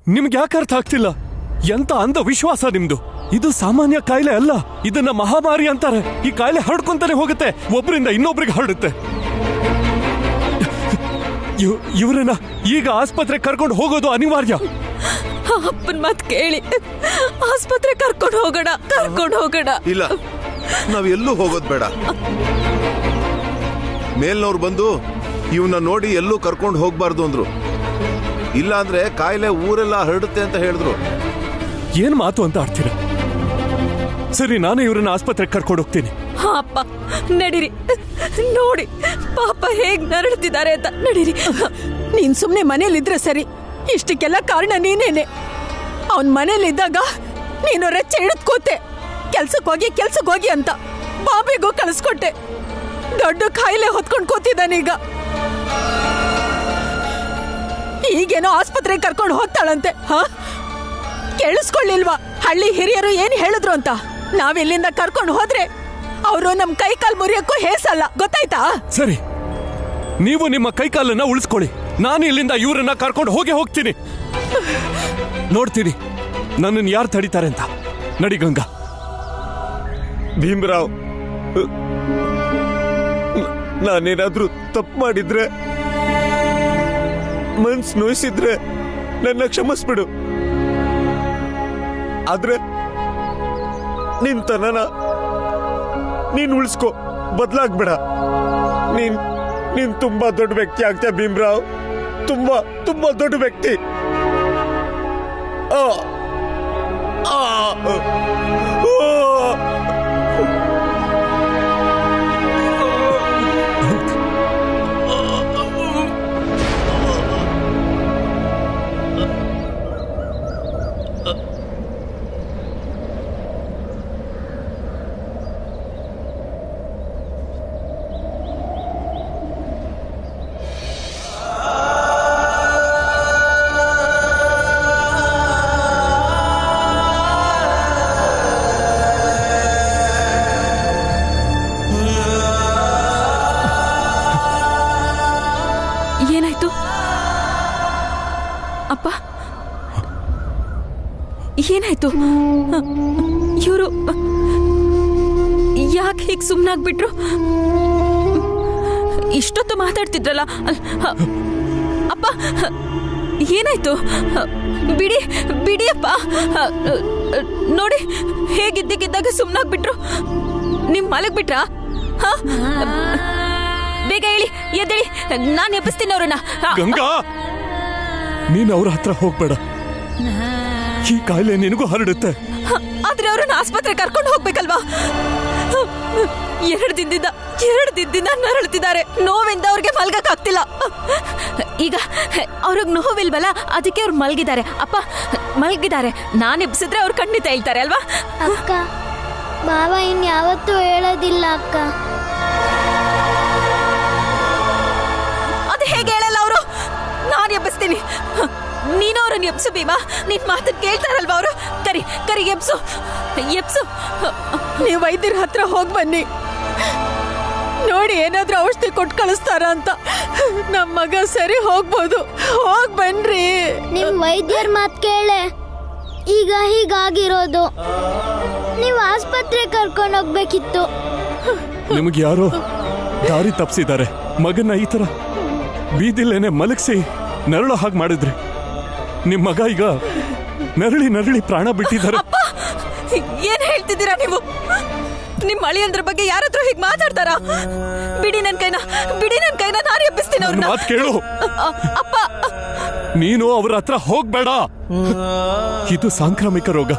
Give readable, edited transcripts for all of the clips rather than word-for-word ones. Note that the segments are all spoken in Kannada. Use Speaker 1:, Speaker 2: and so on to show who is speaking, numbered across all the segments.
Speaker 1: ನಿಮ್ಗೆ ಯಾಕೆ ಅರ್ಥ ಆಗ್ತಿಲ್ಲ? ಎಂತ ಅಂಧ ವಿಶ್ವಾಸ ನಿಮ್ದು. ಇದು ಸಾಮಾನ್ಯ ಕಾಯಿಲೆ ಅಲ್ಲ, ಇದನ್ನ ಮಹಾಮಾರಿ ಅಂತಾರೆ. ಈ ಕಾಯಿಲೆ ಹರಡ್ಕೊಂತಾನೆ ಹೋಗುತ್ತೆ, ಒಬ್ಬರಿಂದ ಇನ್ನೊಬ್ರಿಗೆ ಹರಡುತ್ತೆ. ಇವರನ್ನ ಈಗ ಆಸ್ಪತ್ರೆ ಕರ್ಕೊಂಡು ಹೋಗೋದು ಅನಿವಾರ್ಯ.
Speaker 2: ಅಪ್ಪನ ಮಾತು ಕೇಳಿ ಆಸ್ಪತ್ರೆ ಕರ್ಕೊಂಡು ಹೋಗೋಣ.
Speaker 3: ಇಲ್ಲ, ನಾವೆಲ್ಲೂ ಹೋಗೋದು ಬೇಡ. ಮೇಲ್ನವ್ರು ಬಂದು ಇವನ್ನ ನೋಡಿ ಎಲ್ಲೂ ಕರ್ಕೊಂಡು ಹೋಗ್ಬಾರ್ದು ಅಂದ್ರು. ಇಲ್ಲ ಅಂದ್ರೆ ಕಾಯಿಲೆ ಊರೆಲ್ಲ ಹರಡುತ್ತೆ ಅಂತ ಹೇಳಿದ್ರು.
Speaker 1: ಏನ್ ಮಾತು ಅಂತ ಆಡ್ತೀರ? ಸರಿ, ನಾನೇ ಇವ್ರನ್ನ ಆಸ್ಪತ್ರೆಗೆ ಕರ್ಕೊಂಡು ಹೋಗ್ತೀನಿ.
Speaker 2: ಅಪ್ಪ ನಡೀರಿ, ನೋಡಿ ಪಾಪ ಹೇಗ್ ನರಳುತ್ತಿದ್ದಾರೆ ಅಂತ. ನಡೀರಿ.
Speaker 4: ನೀನ್ ಸುಮ್ನೆ ಮನೇಲಿದ್ರೆ ಸರಿ. ಇಷ್ಟಕ್ಕೆಲ್ಲ ಕಾರಣ ನೀನೇನೆ. ಅವನ್ ಮನೇಲಿದ್ದಾಗ ನೀನು ರೆಚ್ಚ ಹಿಡಿದ್ಕೋತೆ. ಕೆಲ್ಸಕ್ಕೆ ಹೋಗಿ ಅಂತ ಬಾಬಿಗೂ ಕಳಿಸ್ಕೊಟ್ಟೆ. ದೊಡ್ಡ ಕಾಯಿಲೆ ಹೊತ್ಕೊಂಡ್ ಕೂತಿದ್ದಾನೀಗ. ಈಗೇನೋ ಆಸ್ಪತ್ರೆಗೆ ಕರ್ಕೊಂಡು ಹೋಗ್ತಾಳಂತೆ. ಕೇಳಿಸ್ಕೊಳ್ಳಿಲ್ವಾ ಹಳ್ಳಿ ಹಿರಿಯರು ಏನ್ ಹೇಳಿದ್ರು ಅಂತ? ನಾವಿಲ್ಲಿಂದ ಕರ್ಕೊಂಡು ಹೋದ್ರೆ ಅವರು ನಮ್ ಕೈಕಾಲ್ ಮುರಿಯಕ್ಕೂ ಹೇಸಲ್ಲ, ಗೊತ್ತಾಯ್ತಾ?
Speaker 1: ಸರಿ, ನೀವು ನಿಮ್ಮ ಕೈಕಾಲನ್ನ ಉಳಿಸ್ಕೊಳ್ಳಿ. ನಾನು ಇಲ್ಲಿಂದ ಇವ್ರನ್ನ ಕರ್ಕೊಂಡು ಹೋಗ್ತೀನಿ. ನೋಡ್ತೀನಿ ನನ್ನನ್ನು ಯಾರು ತಡಿತಾರೆ ಅಂತ. ನಡಿ ಗಂಗಾ.
Speaker 5: ಭೀಮರಾವ್, ನಾನೇನಾದ್ರೂ ತಪ್ಪು ಮಾಡಿದ್ರೆ, ಮನ್ಸ್ ನೋಯಿಸಿದ್ರೆ ನನ್ನ ಕ್ಷಮಿಸ್ಬಿಡು. ಆದ್ರೆ ನಿನ್ ತನನ ನೀನ್ ಉಳಿಸ್ಕೊ, ಬದಲಾಗ್ಬೇಡ. ನೀನ್ ತುಂಬಾ ದೊಡ್ಡ ವ್ಯಕ್ತಿ ಆಗ್ತೀಯ ಭೀಮರಾವ್, ತುಂಬಾ ತುಂಬಾ ದೊಡ್ಡ ವ್ಯಕ್ತಿ.
Speaker 2: ಏನಾಯ್ತು ಅಪ್ಪ? ಏನಾಯ್ತು? ಇವರು ಯಾಕೆ ಹೀಗೆ ಸುಮ್ಮನಾಗ್ಬಿಟ್ರು? ಇಷ್ಟೊತ್ತು ಮಾತಾಡ್ತಿದ್ರಲ್ಲ. ಅಪ್ಪ ಏನಾಯ್ತು? ಬಿಡಿ ಅಪ್ಪ. ನೋಡಿ ಹೇಗಿದ್ದಕ್ಕಿದ್ದಾಗ ಸುಮ್ಮನಾಗ್ಬಿಟ್ರು. ನಿಮ್ ಮಲಗ್ಬಿಟ್ರಾ? ಬೇಗ ಹೇಳಿ, ಎದ್ದೇಳಿ, ನಾನು ಎಬ್ಬಿಸ್ತೀನಿ ಅವ್ರನ್ನ.
Speaker 1: ಗಂಗಾ, ನೀನು ಅವ್ರ ಹತ್ರ ಹೋಗ್ಬೇಡ. ಈ ಕಾಯಿಲೆ ನಿನಗೂ ಹರಡುತ್ತೆ.
Speaker 2: ಆದ್ರೆ ಅವ್ರನ್ನ ಆಸ್ಪತ್ರೆ ಕರ್ಕೊಂಡು ಹೋಗ್ಬೇಕಲ್ವಾ? 2 ದಿನದಿಂದ ನರಳುತ್ತಿದ್ದಾರೆ. ನೋವಿಂದ ಅವ್ರಿಗೆ ಮಲ್ಗಕ್ಕಾಗ್ತಿಲ್ಲ. ಈಗ ಅವ್ರಿಗೆ ನೋವಿಲ್ವಲ್ಲ, ಅದಕ್ಕೆ ಅವ್ರು ಮಲ್ಗಿದ್ದಾರೆ. ಅಪ್ಪ ಮಲ್ಗಿದ್ದಾರೆ. ನಾನು ಎಬ್ಸಿದ್ರೆ ಅವ್ರು ಖಂಡಿತ ಹೇಳ್ತಾರೆ ಅಲ್ವಾ?
Speaker 6: ಅಕ್ಕ, ಬಾಬಾ ಇನ್ಯಾವತ್ತೂ ಹೇಳೋದಿಲ್ಲ ಅಕ್ಕ.
Speaker 2: ಅದು ಹೇಗೆ ಹೇಳಲ್ಲ ಅವರು? ನಾನು ಎಬ್ಬಿಸ್ತೀನಿ. ನೀನು ಅವ್ರನ್ನ ಎಬ್ಸು ಭೀಮಾ. ನಿನ್ ಮಾತನ್ನ ಕೇಳ್ತಾರಲ್ವಾ ಅವರು? ಕರಿ ಎಬ್ಸು.
Speaker 4: ನೀವು ವೈದ್ಯರ ಹತ್ರ ಹೋಗಿ ಬನ್ನಿ. ನೋಡಿ ಏನಾದ್ರೂ ಔಷಧಿ ಕೊಟ್ಟು ಕಳಿಸ್ತಾರ ಅಂತ. ನಮ್ಮ ಮಗ ಸರಿ ಹೋಗ್ಬೋದು. ಹೋಗ್ ಬನ್ರಿ.
Speaker 6: ನಿಮ್ ವೈದ್ಯರ ಮಾತು ಕೇಳೆ ಈಗ ಹೀಗಾಗಿರೋದು. ನೀವು ಆಸ್ಪತ್ರೆ ಕರ್ಕೊಂಡು ಹೋಗ್ಬೇಕಿತ್ತು.
Speaker 1: ನಿಮಗೆ ಯಾರೋ ದಾರಿ ತಪ್ಪಿಸಿದ್ದಾರೆ. ಮಗನ್ನ ಈ ತರ ಬೀದಿಲೇನೆ ಮಲಗಿಸಿ ನರಳೋ ಹಾಗೆ ಮಾಡಿದ್ರಿ. ನಿಮ್ ಮಗ ಈಗ ನರಳಿ ಪ್ರಾಣ ಬಿಟ್ಟಿದ್ದಾರೆ.
Speaker 2: ಏನ್ ಹೇಳ್ತಿದ್ದೀರಾ ನೀವು? ನಿಮ್ ಅಳಿಯಂದ್ರ ಬಗ್ಗೆ ಯಾರಾದ್ರೂ ಹೀಗೆ ಮಾತಾಡ್ತಾರ? ಬಿಡಿ ನನ್ ಕೈನ, ನಾನು ಎಬ್ಬಿಸ್ತೀನಿ ಅವ್ರನ್ನ.
Speaker 1: ಮಾತು ಕೇಳು
Speaker 2: ಅಪ್ಪ.
Speaker 1: ನೀನು ಅವ್ರ ಹತ್ರ ಹೋಗ್ಬೇಡ. ಇದು ಸಾಂಕ್ರಾಮಿಕ ರೋಗ.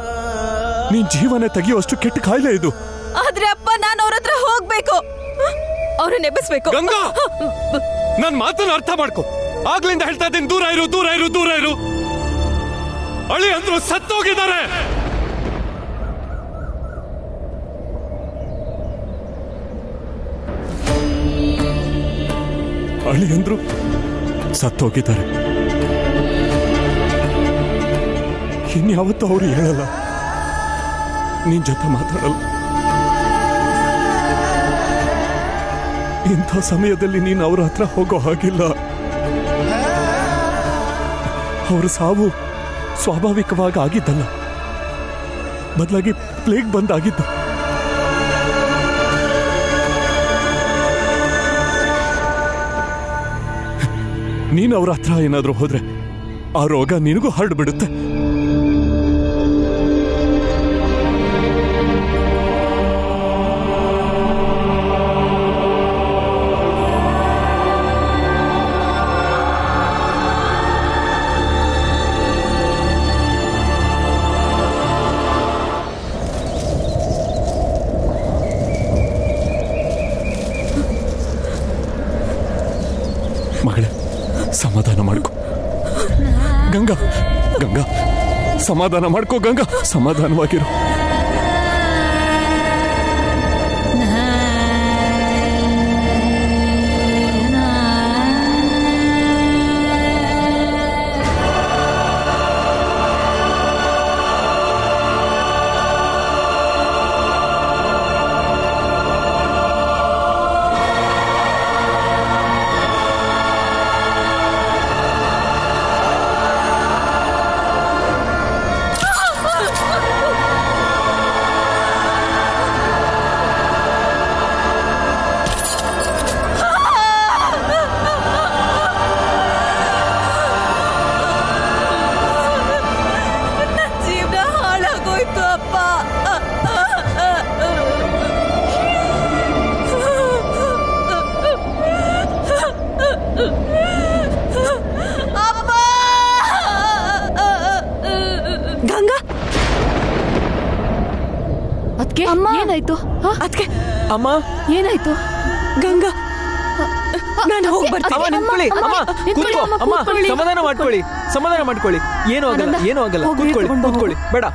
Speaker 1: ನೀನ್ ಜೀವನ ತೆಗೆಯುವಷ್ಟು ಕೆಟ್ಟ ಕಾಯಿಲೆ ಇದು.
Speaker 2: ಆದ್ರೆ ಅಪ್ಪ, ನಾನು ಅವ್ರ ಹತ್ರ ಹೋಗ್ಬೇಕು. ಅವ್ರನ್ನ ಎಬ್ಬಿಸ್ಬೇಕು.
Speaker 1: ಗಂಗಾ, ನನ್ ಮಾತನ್ನ ಅರ್ಥ ಮಾಡ್ಕೊ. ಆಗ್ಲಿಂದ ಹೇಳ್ತಾ ಇದ್ದೀನಿ, ದೂರ ಇರು. ಅಳಿ ಅಂದ್ರು ಸತ್ತೋಗಿದ್ದಾರೆ. ಅಳಿ ಅಂದ್ರು ಸತ್ತೋಗಿದ್ದಾರೆ. ಇನ್ಯಾವತ್ತೂ ಅವ್ರು ಹೇಳಲ್ಲ, ನಿನ್ ಜೊತೆ ಮಾತಾಡಲ್ಲ. ಇಂಥ ಸಮಯದಲ್ಲಿ ನೀನು ಅವ್ರ ಹತ್ರ ಹೋಗೋ ಹಾಗಿಲ್ಲ. ಅವ್ರ ಸಾವು ಸ್ವಾಭಾವಿಕವಾಗಿ ಆಗಿದ್ದಲ್ಲ, ಬದಲಾಗಿ ಪ್ಲೇಗ್ ಬಂದಾಗಿದ್ದು. ನೀನು ಅವ್ರ ಹತ್ರ ಏನಾದ್ರೂ ಹೋದ್ರೆ ಆ ರೋಗ ನಿನಗೂ ಹರಡ್ಬಿಡುತ್ತೆ. ಮಗಳೇ, ಸಮಾಧಾನ ಮಾಡ್ಕೊ. ಗಂಗಾ, ಗಂಗಾ, ಸಮಾಧಾನ ಮಾಡ್ಕೋ. ಗಂಗಾ, ಸಮಾಧಾನವಾಗಿರು.
Speaker 2: ಏನಾಯ್ತು?
Speaker 4: ಅದಕ್ಕೆ
Speaker 5: ಅಮ್ಮ,
Speaker 2: ಏನಾಯ್ತು?
Speaker 4: ಗಂಗಾ, ನಾನು ಹೋಗಿ ಬರ್ತೀನಿ.
Speaker 5: ಅಮ್ಮ ನಿಂತ್ಕೊಳ್ಳಿ. ಅಮ್ಮ ಕೂತ್ಕೋ. ಅಮ್ಮ ಸಮಾಧಾನ ಮಾಡ್ಕೊಳ್ಳಿ, ಸಮಾಧಾನ ಮಾಡ್ಕೊಳ್ಳಿ. ಏನೂ ಆಗಲ್ಲ, ಏನೂ ಆಗಲ್ಲ. ಕೂತ್ಕೊಳ್ಳಿ, ಕೂತ್ಕೊಳ್ಳಿ. ಬೇಡ,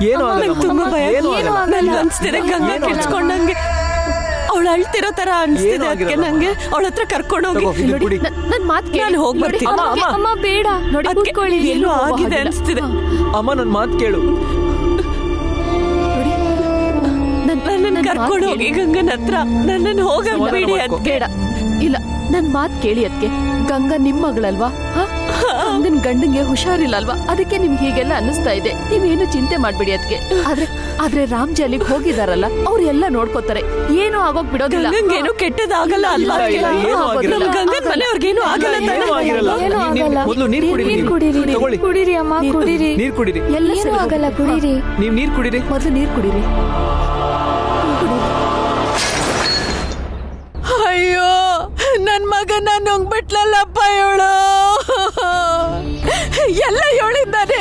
Speaker 5: ಏನೂ ಆಗಲ್ಲ.
Speaker 4: ತುಂಬಾ ಭಯ.
Speaker 5: ಏನೂ ಆಗಲ್ಲ.
Speaker 4: ನನಗೆ ಅನ್ಸ್ತಿದೆ ಗಂಗಾ ಕೆಚ್ಕೊಂಡಂಗೆ. ಅವಳು ಅಳ್ತಿರೋ ತರ ಅನ್ಸ್ತಿದೆ. ಅದಕ್ಕೆ ನಂಗೆ ಅವಳ ಹತ್ರ ಕರ್ಕೊಂಡು ಹೋಗಿ
Speaker 2: ನನ್ ಮಾತು
Speaker 4: ನಾನು ಹೋಗಿ ಬರ್ತೀನಿ.
Speaker 2: ಅಮ್ಮ ಬೇಡ, ನೋಡಿ ಕೂತ್ಕೊಳ್ಳಿ.
Speaker 4: ಏನೋ ಆಗಿದೆ ಅನ್ಸ್ತಿದೆ.
Speaker 5: ಅಮ್ಮ ನನ್ನ ಮಾತು ಕೇಳು.
Speaker 4: ನನ್ನನ್ನು ಕರ್ಕೊಂಡು ಹೋಗಿ ಗಂಗನ ಹತ್ರ. ನನ್ನನ್ನು ಹೋಗಬೇಡಿ. ಅದ್
Speaker 2: ಬೇಡ. ಇಲ್ಲ, ನನ್ ಮಾತ್ ಕೇಳಿ. ಅದಕ್ಕೆ ಗಂಗಾ ನಿಮ್ ಮಗಳಲ್ವಾ? ಗಂಗನ್ ಗಂಡಂಗೆ ಹುಷಾರಿಲ್ಲ ಅಲ್ವಾ? ಅದಕ್ಕೆ ನಿಮ್ಗೆ ಹೀಗೆಲ್ಲ ಅನ್ನಿಸ್ತಾ ಇದೆ. ನೀವೇನು ಚಿಂತೆ ಮಾಡ್ಬಿಡಿ. ಅದಕ್ಕೆ ಆದ್ರೆ ರಾಮ್ಜಿ ಅಲ್ಲಿಗೆ ಹೋಗಿದಾರಲ್ಲ, ಅವ್ರು ಎಲ್ಲ ನೋಡ್ಕೋತಾರೆ. ಏನು ಆಗೋಗ್ ಬಿಡೋದಿಲ್ಲ.
Speaker 4: ಗಂಗೇನು ಕೆಟ್ಟದಾಗಲ್ಲ ಅಲ್ವಾ? ಗಂಗನ್ ಮನೆಯವ್ರಿಗೇನು ಆಗಲ್ಲ.
Speaker 5: ಮೊದಲು ನೀರು ಕುಡಿರಿ.
Speaker 6: ಕುಡೀರಿ ಅಮ್ಮ, ಕುಡೀರಿ.
Speaker 5: ನೀರು ಕುಡಿರಿ.
Speaker 6: ಎಲ್ಲ ಆಗಲ್ಲ, ಕುಡೀರಿ.
Speaker 5: ನೀವು ನೀರು ಕುಡಿರಿ.
Speaker 2: ಮೊದಲು ನೀರು ಕುಡೀರಿ.
Speaker 4: ಅಯ್ಯೋ, ನನ್ ಮಗನ ನುಂಗ್ಬಿಟ್ಲಲ್ಲಪ್ಪ ಇವಳು. ಎಲ್ಲ ಇವಳಿಂದಾನೆ.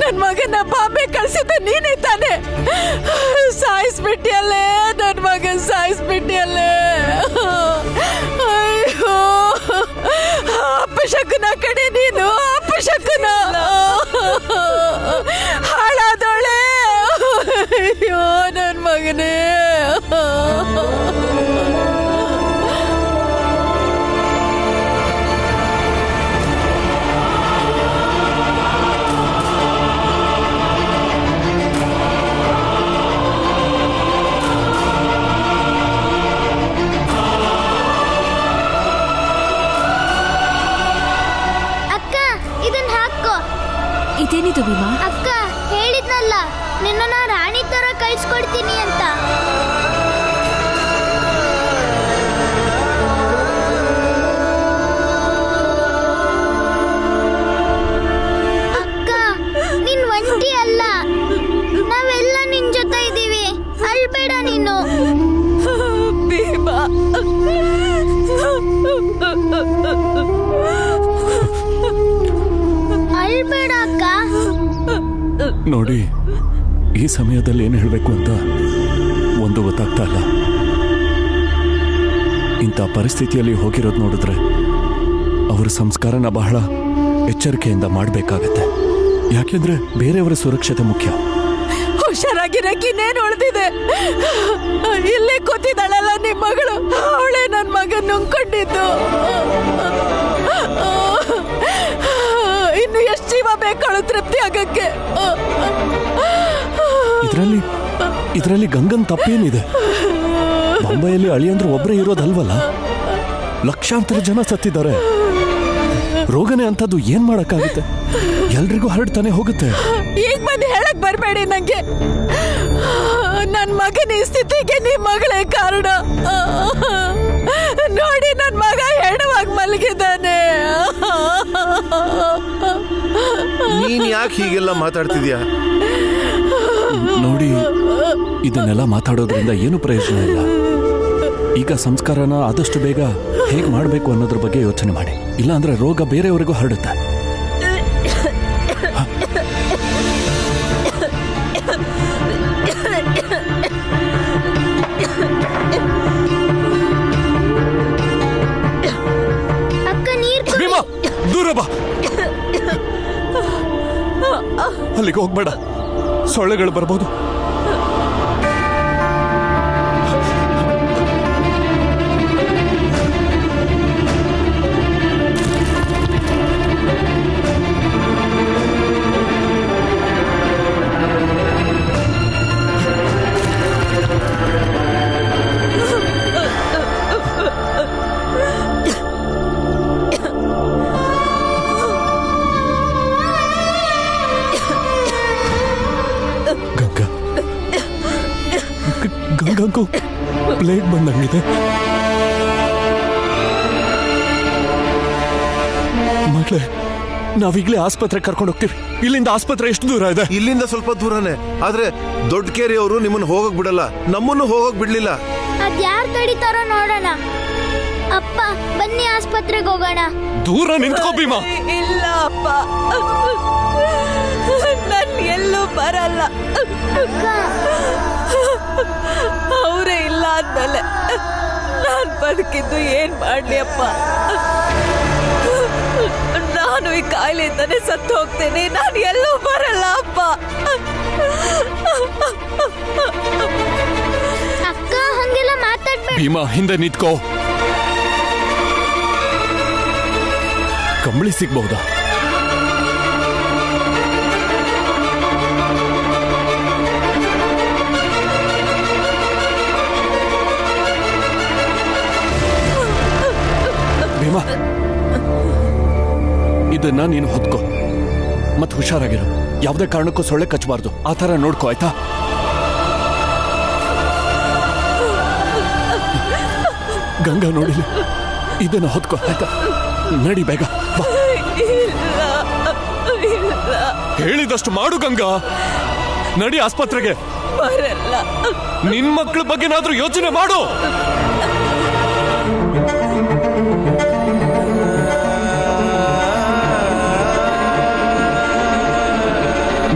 Speaker 4: ನನ್ ಮಗನ ಬಾಂಬೆ ಕಳ್ಸಿದ್ದ ನೀನೇ ತಾನೆ. ಸಾಯಿಸ್ಬಿಟ್ಟಿಯಲ್ಲೇ ನನ್ ಮಗನ್, ಸಾಯಿಸ್ಬಿಟ್ಟಿಯಲ್ಲೇ. ಅಯ್ಯೋ, ಅಪಶಕುನ ಕಡೆ ನೀನು, ಅಪಶಕುನ. ಹಾಳಾದವಳೆ. ಅಯ್ಯೋ ನನ್ ಮಗನೇ.
Speaker 2: ಇದೇನಿದು ಭೀಮಾ?
Speaker 6: ಅಕ್ಕ ಹೇಳಿದ್ನಲ್ಲ, ನಿನ್ನ ರಾಣಿ ತರ ಕಳ್ಸ್ಕೊಡ್ತೀನಿ ಅಂತ. ಅಕ್ಕ, ನಿನ್ ಒಂಟಿ ಅಲ್ಲ, ನಾವೆಲ್ಲ ನಿನ್ ಜೊತೆ ಇದೀವಿ. ಅಳ್ಬೇಡ ನೀನು.
Speaker 4: ಭೀಮಾ,
Speaker 6: ಅಳ್ಬೇಡ ಅಕ್ಕ.
Speaker 1: ನೋಡಿ, ಈ ಸಮಯದಲ್ಲಿ ಏನು ಹೇಳಬೇಕು ಅಂತ ಒಂದು ಗೊತ್ತಾಗ್ತಾ ಇಲ್ಲ. ಇಂಥ ಪರಿಸ್ಥಿತಿಯಲ್ಲಿ ಹೋಗಿರೋದು ನೋಡಿದ್ರೆ ಅವರ ಸಂಸ್ಕಾರನ ಬಹಳ ಎಚ್ಚರಿಕೆಯಿಂದ ಮಾಡಬೇಕಾಗತ್ತೆ. ಯಾಕೆಂದ್ರೆ ಬೇರೆಯವರ ಸುರಕ್ಷತೆ ಮುಖ್ಯ.
Speaker 4: ಹುಷಾರಾಗಿರಕ್ಕೆ ಇನ್ನೇನು ಉಳಿದಿದೆ. ಇಲ್ಲೇ ಕೂತಿದ್ದಾಳಲ್ಲ ನಿಮ್ಮ ಮಗಳು, ಅವಳೇ ನನ್ನ ಮಗನ್ ನುಂಗ್ಕೊಂಡಿದ್ದು. ಇನ್ನು ಎಷ್ಟು ಜೀವ ಬೇಕಾಳು ತೃಪ್ತಿ ಆಗಕ್ಕೆ?
Speaker 1: ಇದರಲ್ಲಿ ಗಂಗನ್ ತಪ್ಪೇನಿದೆ? ಬಾಂಬೆಯಲ್ಲಿ ಅಳಿಯಂದ್ರು ಒಬ್ಬರೇ ಇರೋದಲ್ವಲ್ಲ, ಲಕ್ಷಾಂತರ ಜನ ಸತ್ತಿದ್ದಾರೆ. ರೋಗನೇ ಅಂತದ್ದು ಏನ್ ಮಾಡಕ್ಕಾಗುತ್ತೆ? ಎಲ್ರಿಗೂ ಹರಡ್ತಾನೆ ಹೋಗುತ್ತೆ.
Speaker 4: ಈಗ ಬಂದು ಹೇಳಕ್ ಬರ್ಬೇಡಿ ನಂಗೆ. ನನ್ ಮಗನ ಈ ಸ್ಥಿತಿಗೆ ನಿಮ್ ಮಗಳೇ ಕಾರಣ. ನೋಡಿ ನನ್ ಮಗ ಹೆಣವಾಗಿ ಮಲಗಿದ್ದಾನೆ.
Speaker 3: ನೀನ್ ಯಾಕೆ ಹೀಗೆಲ್ಲ ಮಾತಾಡ್ತಿದ್ಯಾ?
Speaker 1: ನೋಡಿ, ಇದನ್ನೆಲ್ಲ ಮಾತಾಡೋದ್ರಿಂದ ಏನು ಪ್ರಯೋಜನ ಇಲ್ಲ. ಈಗ ಸಂಸ್ಕಾರನ ಆದಷ್ಟು ಬೇಗ ಹೇಗೆ ಮಾಡಬೇಕು ಅನ್ನೋದ್ರ ಬಗ್ಗೆ ಯೋಚನೆ ಮಾಡಿ. ಇಲ್ಲಾಂದ್ರೆ ರೋಗ ಬೇರೆಯವರಿಗೂ ಹರಡುತ್ತೆ.
Speaker 6: ಅಕ್ಕ ನೀರ್ ಕೊಡಿ.
Speaker 1: ಭೀಮಾ, ದೂರ ಬಾ. ಅಲ್ಲಿಗೆ ಹೋಗ್ಬೇಡ, ಸೊಳ್ಳೆಗಳು ಬರ್ಬೋದು. ಗಂಗಂಗೂ ಪ್ಲೇಗ್ ಬಂದಂಗಿದೆ. ಮಗಳೇ, ನಾವೀಗ್ಲೇ ಆಸ್ಪತ್ರೆ ಕರ್ಕೊಂಡು ಹೋಗ್ತೀವಿ. ಇಲ್ಲಿಂದ ಆಸ್ಪತ್ರೆ ಎಷ್ಟು ದೂರ ಇದೆ?
Speaker 3: ಇಲ್ಲಿಂದ ಸ್ವಲ್ಪ ದೂರನೇ. ಆದ್ರೆ ದೊಡ್ಡ ಕೇರಿ ಅವರು ನಿಮ್ಮನ್ನ ಹೋಗಕ್ ಬಿಡಲ್ಲ, ನಮ್ಮನ್ನು ಹೋಗಕ್ ಬಿಡ್ಲಿಲ್ಲ.
Speaker 6: ಅದ್ಯಾರ್ ತಡಿತಾರೋ ನೋಡೋಣ. ಅಪ್ಪ ಬನ್ನಿ ಆಸ್ಪತ್ರೆಗೆ ಹೋಗೋಣ.
Speaker 1: ದೂರ ನಿಂತ್ಕೋ ಭೀಮಾ.
Speaker 2: ಇಲ್ಲ ಅಪ್ಪ, ನನ್ ಎಲ್ಲೂ ಬರಲ್ಲ.
Speaker 6: ಅಕ್ಕ
Speaker 2: ಅವರೇ ಇಲ್ಲ ಅಂದಲೆ ನಾನ್ ಬದುಕಿದ್ದು ಏನ್ ಮಾಡ್ಲಿ ಅಪ್ಪ? ನಾನು ಈ ಕಾಯಿಲೆಯಿಂದಾನೆ ಸತ್ತು ಹೋಗ್ತೇನೆ. ನಾನು ಎಲ್ಲೂ ಬರಲ್ಲ ಅಪ್ಪ.
Speaker 6: ಅಕ್ಕ ಹಂಗೆಲ್ಲ ಮಾತಾಡ್ಬೇಡ.
Speaker 1: ಭೀಮಾ, ಹಿಂದೆ ನಿಂತ್ಕೋ. ಕಂಬಳಿ ಸಿಗ್ಬಹುದಾ? ಭೀಮಾ, ಇದನ್ನ ನೀನು ಹೊತ್ಕೋ. ಮತ್ ಹುಷಾರಾಗಿರು. ಯಾವುದೇ ಕಾರಣಕ್ಕೂ ಸೊಳ್ಳೆ ಕಚ್ಚಬಾರ್ದು. ಆ ತರ ನೋಡ್ಕೋ, ಆಯ್ತಾ? ಗಂಗಾ ನೋಡಿಲಿ, ಇದನ್ನ ಹೊತ್ಕೋ, ಆಯ್ತಾ? ನಡಿ ಬೇಗ ಬಾ. ಹೇಳಿದಷ್ಟು ಮಾಡು ಗಂಗಾ. ನಡಿ ಆಸ್ಪತ್ರೆಗೆ.
Speaker 2: ಬರಲ್ಲ.
Speaker 1: ನಿನ್ ಮಕ್ಕಳ ಬಗ್ಗೆನಾದ್ರೂ ಯೋಚನೆ ಮಾಡು.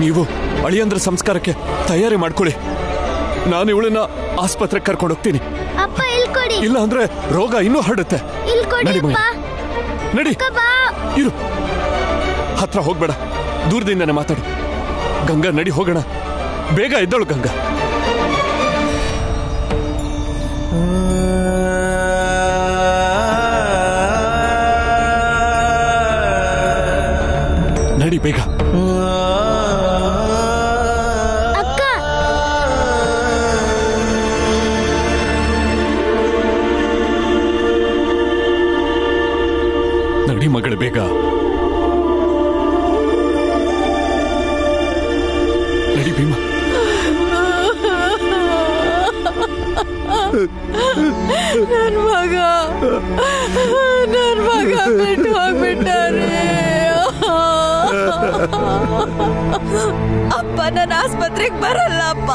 Speaker 1: ನೀವು ಅಳಿಯಂದ್ರ ಸಂಸ್ಕಾರಕ್ಕೆ ತಯಾರಿ ಮಾಡ್ಕೊಳ್ಳಿ. ನಾನು ಇವಳನ್ನ ಆಸ್ಪತ್ರೆಗೆ ಕರ್ಕೊಂಡು ಹೋಗ್ತೀನಿ.
Speaker 6: ಅಪ್ಪ ಇಲ್ಲಿ ಕೊಡಿ.
Speaker 1: ಇಲ್ಲ ಅಂದ್ರೆ ರೋಗ ಇನ್ನೂ ಹರಡುತ್ತೆ.
Speaker 6: ಇಲ್ಲಿ ಕೊಡಿ
Speaker 1: ನಡಿ
Speaker 6: ಅಪ್ಪ.
Speaker 1: ನಡಿ.
Speaker 6: ಅಕ್ಕ ಬಾ.
Speaker 1: ಇರು, ಹತ್ರ ಹೋಗ್ಬೇಡ, ದೂರದಿಂದನೇ ಮಾತಾಡು. ಗಂಗಾ, ನಡಿ ಹೋಗೋಣ. ಬೇಗ ಎದ್ದಳು ಗಂಗಾ. ನಡಿ ಬೇಗ.
Speaker 6: ಅಕ್ಕ
Speaker 1: ನಡಿ ಮಗಳು, ಬೇಗ ನಡಿ ಭೀಮಾ.
Speaker 4: ನನ್ ಮಗ ಬಿಟ್ಟು ಹೋಗ್ಬಿಟ್ಟಾರೆ.
Speaker 2: ಅಪ್ಪ, ನಾನು ಆಸ್ಪತ್ರೆಗೆ ಬರಲ್ಲ ಅಪ್ಪ.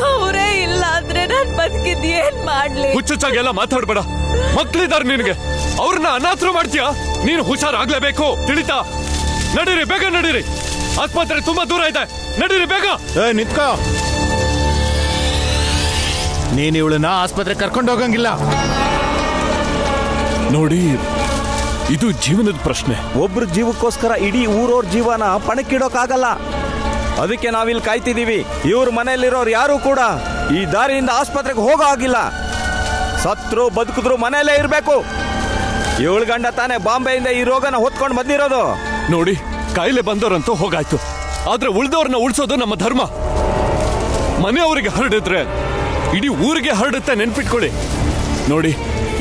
Speaker 2: ಅವರೇ ಇಲ್ಲ ಅಂದ್ರೆ ನಾನ್ ಬದುಕಿದ್ ಏನ್ ಮಾಡ್ಲಿ?
Speaker 1: ಹುಚ್ಚುಚ್ಚಾಗೆಲ್ಲ ಮಾತಾಡ್ಬೇಡ. ಮಕ್ಳಿದಾರ ನಿನಗೆ, ಅವ್ರನ್ನ ಅನಾಥರು ಮಾಡ್ತೀಯಾ? ನೀನು ಹುಷಾರಾಗ್ಲೇಬೇಕು, ತಿಳಿತಾ? ನಡೀರಿ, ಬೇಗ ನಡೀರಿ. ಆಸ್ಪತ್ರೆ ತುಂಬಾ ದೂರ ಇದೆ. ನಡೀರಿ ಬೇಗ.
Speaker 7: ನಿಂತ್ಕೋ. ನೀನ್ ಇವಳನ್ನ ಆಸ್ಪತ್ರೆ ಕರ್ಕೊಂಡು ಹೋಗಂಗಿಲ್ಲ.
Speaker 1: ನೋಡಿ, ಇದು ಜೀವನದ ಪ್ರಶ್ನೆ.
Speaker 8: ಒಬ್ರ ಜೀವಕ್ಕೋಸ್ಕರ ಇಡೀ ಊರವ್ರ ಜೀವನ ಪಣಕ್ಕಿಡೋಕ್ಕಾಗಲ್ಲ. ಅದಕ್ಕೆ ನಾವಿಲ್ಲಿ ಕಾಯ್ತಿದೀವಿ. ಇವ್ರ ಮನೆಯಲ್ಲಿರೋರು ಯಾರು ಕೂಡ ಈ ದಾರಿಯಿಂದ ಆಸ್ಪತ್ರೆಗೆ ಹೋಗೋ ಆಗಿಲ್ಲ. ಸತ್ರು ಬದುಕಿದ್ರು ಮನೆಯಲ್ಲೇ ಇರಬೇಕು. ಇವಳ ಗಂಡ ತಾನೇ ಬಾಂಬೆಯಿಂದ ಈ ರೋಗನ ಹೊತ್ಕೊಂಡು ಬಂದಿರೋದು.
Speaker 1: ನೋಡಿ, ಕಾಯಿಲೆ ಬಂದವರಂತೂ ಹೋಗಾಯ್ತು. ಆದ್ರೆ ಉಳಿದವ್ರನ್ನ ಉಳಿಸೋದು ನಮ್ಮ ಧರ್ಮ. ಮನೆಯವರಿಗೆ ಹರಡಿದ್ರೆ ಇಡೀ ಊರಿಗೆ ಹರಡುತ್ತೆ, ನೆನ್ಪಿಟ್ಕೊಳ್ಳಿ. ನೋಡಿ,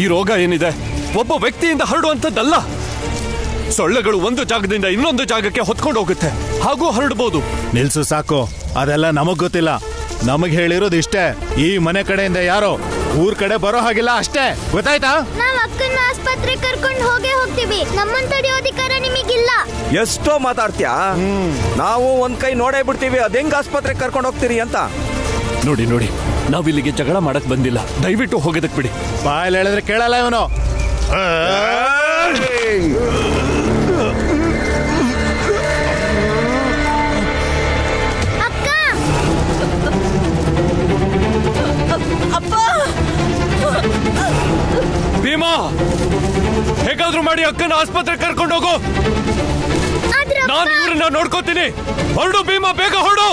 Speaker 1: ಈ ರೋಗ ಏನಿದೆ ಒಬ್ಬ ವ್ಯಕ್ತಿಯಿಂದ ಹರಡುವಂಥದ್ದಲ್ಲ. ಸೊಳ್ಳೆಗಳು ಒಂದು ಜಾಗದಿಂದ ಇನ್ನೊಂದು ಜಾಗಕ್ಕೆ ಹೊತ್ಕೊಂಡು ಹೋಗುತ್ತೆ, ಹಾಗೂ ಹರಡ್ಬೋದು.
Speaker 7: ನಿಲ್ಸು ಸಾಕು, ಅದೆಲ್ಲ ನಮಗ್ ಗೊತ್ತಿಲ್ಲ. ನಮಗ್ ಹೇಳಿರೋದು ಇಷ್ಟೇ, ಈ ಮನೆ ಕಡೆಯಿಂದ ಯಾರೋ ಊರ್ ಕಡೆ ಬರೋ ಹಾಗಿಲ್ಲ ಅಷ್ಟೇ, ಗೊತ್ತಾಯ್ತಾ?
Speaker 6: ನಾವ್ ಅಕ್ಕನ ಆಸ್ಪತ್ರೆ ಕರ್ಕೊಂಡು ಹೋಗ್ತೀವಿ. ನಮ್ಮನ್ ತಡೆಯೋ ಅಧಿಕಾರ ನಿಮಗಿಲ್ಲ.
Speaker 8: ಎಷ್ಟೋ ಮಾತಾಡ್ತೀಯಾ? ನಾವು ಒಂದ್ ಕೈ ನೋಡೇ ಬಿಡ್ತೀವಿ, ಅದ್ ಹೆಂಗ್ ಆಸ್ಪತ್ರೆಗೆ ಕರ್ಕೊಂಡು ಹೋಗ್ತೀರಿ ಅಂತ.
Speaker 1: ನೋಡಿ ನೋಡಿ, ನಾವಿಲ್ಲಿಗೆ ಜಗಳ ಮಾಡಕ್ ಬಂದಿಲ್ಲ, ದಯವಿಟ್ಟು ಹೋಗೋದಕ್ ಬಿಡಿ.
Speaker 7: ಬಾಯಲ್ಲಿ ಹೇಳಿದ್ರೆ ಕೇಳಲ್ಲ ಇವನು.
Speaker 6: ಅಕ್ಕ,
Speaker 2: ಅಪ್ಪ,
Speaker 1: ಭೀಮಾ, ಹೇಗಾದ್ರೂ ಮಾಡಿ ಅಕ್ಕನ ಆಸ್ಪತ್ರೆ ಕರ್ಕೊಂಡು ಹೋಗು.
Speaker 6: ಆದ್ರೆ
Speaker 1: ನಾನು ಇವ್ರನ್ನ ನೋಡ್ಕೋತೀನಿ. ಹೊರಡು ಭೀಮಾ, ಬೇಗ ಹೊರಡು.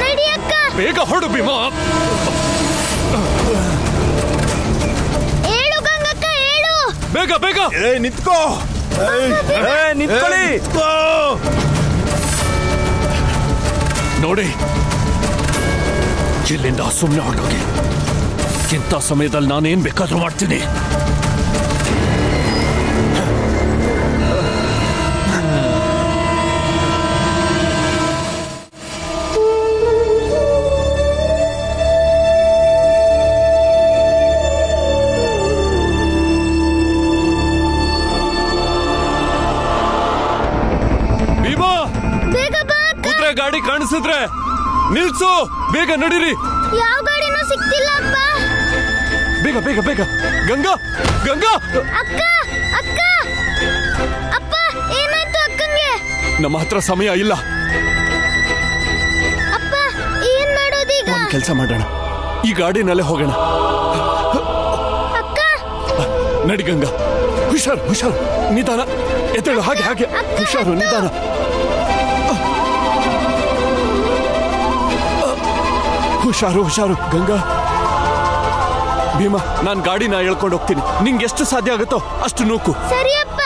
Speaker 6: ನಡಿ ಅಕ್ಕ.
Speaker 1: ಬೇಗ ಹೊರಡು ಭೀಮಾ.
Speaker 6: ಹೇಳು ಗಂಗಕ್ಕ, ಹೇಳು.
Speaker 1: ಬೇಗ ಬೇಗ.
Speaker 8: ನಿಂತ್ಕೋ, ನಿಂತ್ಕೊಳ್ಳಿ.
Speaker 1: ನೋಡಿ, ಇಲ್ಲಿಂದ ಸುಮ್ಮನೆ ಹೊರಟೋಗಿ. ಇಂಥ ಸಮಯದಲ್ಲಿ ನಾನೇನ್ ಬೇಕಾದ್ರೂ ಮಾಡ್ತೀನಿ. ಗಾಡಿ ಕಾಣಿಸಿದ್ರೆ ನಿಲ್ಸು, ಬೇಗ ನಡೀರಿ.
Speaker 6: ಯಾವ ಗಾಡಿನೂ ಸಿಕ್ತಿಲ್ಲ ಅಪ್ಪ.
Speaker 1: ಬೇಗ ಬೇಗ ಬೇಗ. ಗಂಗಾ, ಗಂಗಾ.
Speaker 6: ಅಕ್ಕ, ಅಕ್ಕ, ಅಪ್ಪ, ಏನಾಯ್ತು ಅಕ್ಕಂಗೆ?
Speaker 1: ನಮ್ಮ ಹತ್ರ ಸಮಯ ಇಲ್ಲ.
Speaker 6: ಅಪ್ಪ, ಏನ್ ಮಾಡೋದೀಗ?
Speaker 1: ಒಂದ್ ಕೆಲಸ ಮಾಡೋಣ, ಈ ಗಾಡಿನಲ್ಲೇ ಹೋಗೋಣ.
Speaker 6: ಅಕ್ಕ,
Speaker 1: ನಡಿ ಗಂಗಾ. ಹುಷಾರು ಹುಷಾರು, ನಿಧಾನ. ಎದ್ದೇಳು, ಹಾಗೆ ಹಾಗೆ. ಹುಷಾರು, ನಿಧಾನ. ಹುಷಾರು ಹುಷಾರು. ಗಂಗಾ, ಭೀಮಾ, ನಾನ್ ಗಾಡಿನ ಎಳ್ಕೊಂಡು ಹೋಗ್ತೀನಿ. ನಿಂಗೆ ಎಷ್ಟು ಸಾಧ್ಯ ಆಗುತ್ತೋ ಅಷ್ಟು ನೂಕು.
Speaker 6: ಸರಿ ಅಪ್ಪ.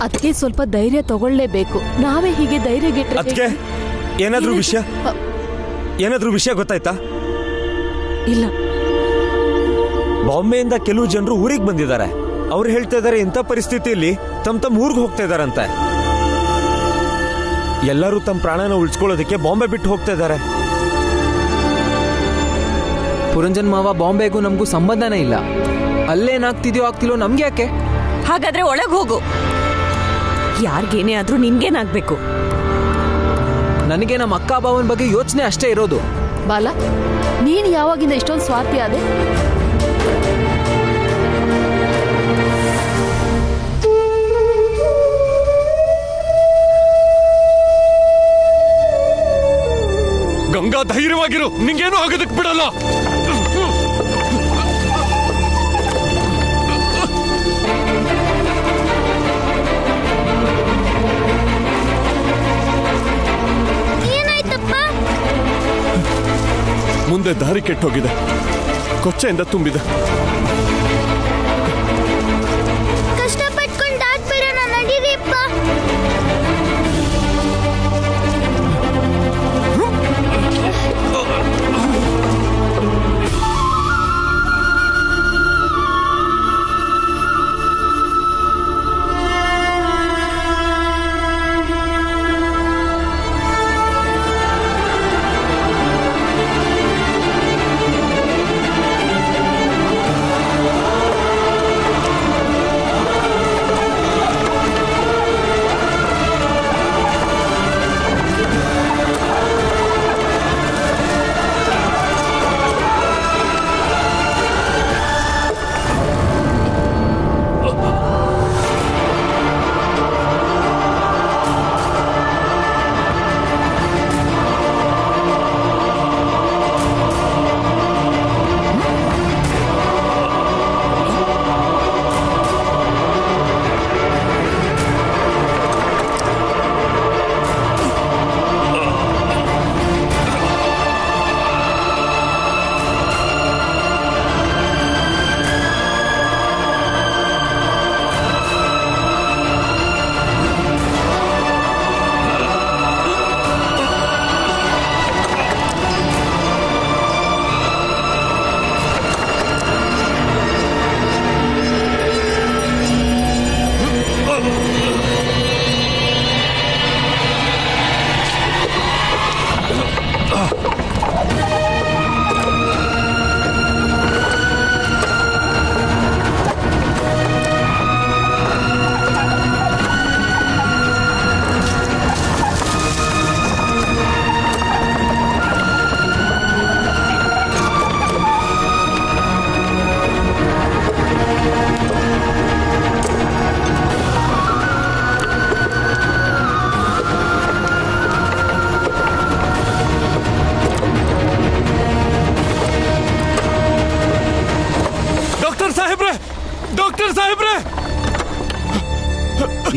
Speaker 4: ಅದಕ್ಕೆ ಸ್ವಲ್ಪ ಧೈರ್ಯ ತಗೊಳ್ಳೇಬೇಕು. ನಾವೇ ಹೀಗೆ ಧೈರ್ಯಗೆಟ್ರೆ
Speaker 8: ಅದಕ್ಕೆ ಏನಾದ್ರೂ ವಿಷಯ ಗೊತ್ತಾಯ್ತಾ?
Speaker 4: ಇಲ್ಲ.
Speaker 8: ಬಾಂಬೆಯಿಂದ ಕೆಲವು ಜನರು ಊರಿಗೆ ಬಂದಿದ್ದಾರೆ. ಅವ್ರು ಹೇಳ್ತಾ ಇದಾರೆ ಇಂಥ ಪರಿಸ್ಥಿತಿಯಲ್ಲಿ ತಮ್ಮ ಊರಿಗೆ ಹೋಗ್ತಾ ಇದಾರಂತೆ. ಎಲ್ಲರೂ ತಮ್ಮ ಪ್ರಾಣನ ಉಳಿಸ್ಕೊಳ್ಳೋದಕ್ಕೆ ಬಾಂಬೆ ಬಿಟ್ಟು ಹೋಗ್ತಾ ಇದ್ದಾರೆ.
Speaker 5: ಪುರಂಜನ್ ಮಾವ, ಬಾಂಬೆಗೂ ನಮಗೂ ಸಂಬಂಧನೇ ಇಲ್ಲ. ಅಲ್ಲೇನಾಗ್ತಿದ್ಯೋ ಆಗ್ತಿಲ್ಲೋ ನಮ್ಗೆ ಯಾಕೆ?
Speaker 2: ಹಾಗಾದ್ರೆ ಒಳಗ್ ಹೋಗು. ಯಾರಿಗೇನೇ ಆದ್ರೂ ನಿನ್ಗೇನಾಗ್ಬೇಕು?
Speaker 5: ನನಗೆ ನಮ್ಮ ಅಕ್ಕ ಬಾವನ ಬಗ್ಗೆ ಯೋಚನೆ ಅಷ್ಟೇ ಇರೋದು.
Speaker 4: ಬಾಲ, ನೀನ್ ಯಾವಾಗಿಂದ ಇಷ್ಟೊಂದು ಸ್ವಾರ್ಥಿ ಆದೆ?
Speaker 1: ಗಂಗಾ, ಧೈರ್ಯವಾಗಿರು, ನಿಂಗೇನು ಆಗೋದಕ್ಕೆ ಬಿಡಲ್ಲ.
Speaker 6: ಏನಾಯ್ತಪ್ಪ?
Speaker 1: ಮುಂದೆ ದಾರಿ ಕೆಟ್ಟೋಗಿದೆ, ಕೊಚ್ಚೆಯಿಂದ ತುಂಬಿದೆ.
Speaker 6: ಕಷ್ಟಪಟ್ಕೊಂಡು ದಾಟ್ಬಿಡೋಣ, ನಡೀರಿಪ್ಪ.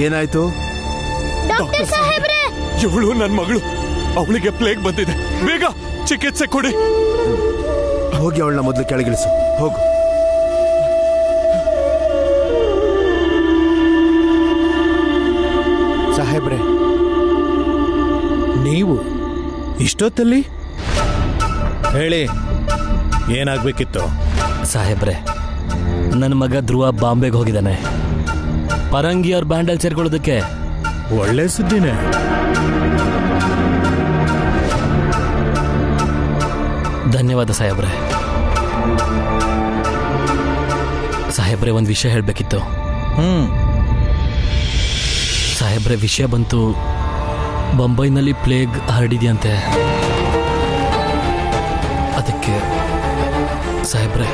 Speaker 3: ಏನಾಯ್ತು?
Speaker 6: ಡಾಕ್ಟರ್ ಸಾಹೇಬ್ರೆ,
Speaker 1: ಇವಳು ನನ್ನ ಮಗಳು, ಅವಳಿಗೆ ಪ್ಲೇಗ್ ಬಂದಿದೆ, ಬೇಗ ಚಿಕಿತ್ಸೆ ಕೊಡಿ.
Speaker 3: ಹೋಗಿ ಅವಳನ್ನ ಮೊದಲು ಕೆಳಗಿಳಿಸು, ಹೋಗು.
Speaker 7: ಸಾಹೇಬ್ರೆ, ನೀವು ಇಷ್ಟೊತ್ತಲ್ಲಿ ಹೇಳಿ, ಏನಾಗ್ಬೇಕಿತ್ತು?
Speaker 9: ಸಾಹೇಬ್ರೆ, ನನ್ನ ಮಗ ಧ್ರುವ ಬಾಂಬೆಗೆ ಹೋಗಿದ್ದಾನೆ. ಪರಂಗಿ ಅವ್ರ ಬ್ಯಾಂಡಲ್ಲಿ ಸೇರ್ಕೊಳ್ಳೋದಕ್ಕೆ.
Speaker 7: ಒಳ್ಳೆ ಸುದ್ದಿನೇ.
Speaker 9: ಧನ್ಯವಾದ ಸಾಹೇಬ್ರೆ. ಸಾಹೇಬ್ರೆ, ಒಂದು ವಿಷಯ ಹೇಳಬೇಕಿತ್ತು. ಸಾಹೇಬ್ರೆ, ವಿಷಯ ಬಂತು, ಬೊಂಬೈನಲ್ಲಿ ಪ್ಲೇಗ್ ಹರಡಿದೆಯಂತೆ. ಅದಕ್ಕೆ ಸಾಹೇಬ್ರೆ,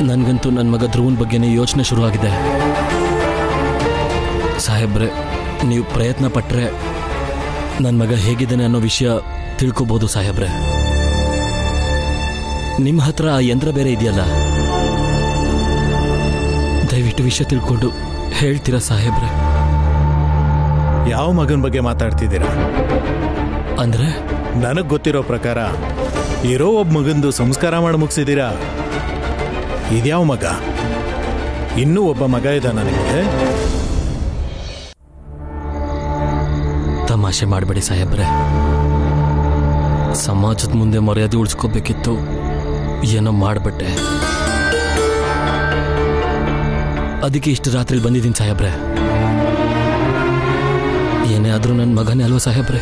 Speaker 9: ನನಗಂತೂ ನನ್ನ ಮಗ ಧ್ರುವನ್ ಬಗ್ಗೆನೇ ಯೋಚನೆ ಶುರುವಾಗಿದೆ. ಸಾಹೇಬ್ರೆ, ನೀವು ಪ್ರಯತ್ನ ಪಟ್ಟರೆ ನನ್ನ ಮಗ ಹೇಗಿದ್ದಾನೆ ಅನ್ನೋ ವಿಷಯ ತಿಳ್ಕೊಬೋದು ಸಾಹೇಬ್ರೆ. ನಿಮ್ಮ ಹತ್ರ ಆ ಯಂತ್ರ ಬೇರೆ ಇದೆಯಲ್ಲ, ದಯವಿಟ್ಟು ವಿಷಯ ತಿಳ್ಕೊಂಡು ಹೇಳ್ತೀರಾ ಸಾಹೇಬ್ರೆ?
Speaker 7: ಯಾವ ಮಗನ ಬಗ್ಗೆ ಮಾತಾಡ್ತಿದ್ದೀರಾ?
Speaker 9: ಅಂದ್ರೆ
Speaker 7: ನನಗೆ ಗೊತ್ತಿರೋ ಪ್ರಕಾರ ಇರೋ ಒಬ್ಬ ಮಗಂದು ಸಂಸ್ಕಾರ ಮಾಡಿ ಮುಗಿಸಿದ್ದೀರಾ. ಇದ್ಯಾವ ಮಗ? ಇನ್ನೂ ಒಬ್ಬ ಮಗ ಇದ್ದಾನ ನಿಮಗೆ?
Speaker 9: ತಮಾಷೆ ಮಾಡಬೇಡಿ ಸಾಹೇಬ್ರೆ. ಸಮಾಜದ ಮುಂದೆ ಮರ್ಯಾದೆ ಉಳಿಸ್ಕೋಬೇಕಿತ್ತು, ಏನೋ ಮಾಡಿಬಿಟ್ಟೆ. ಅದಕ್ಕೆ ಇಷ್ಟು ರಾತ್ರಿ ಬಂದಿದ್ದೀನಿ ಸಾಹೇಬ್ರೆ. ಏನೇ ಆದ್ರೂ ನನ್ನ ಮಗನೇ ಅಲ್ವಾ ಸಾಹೇಬ್ರೆ?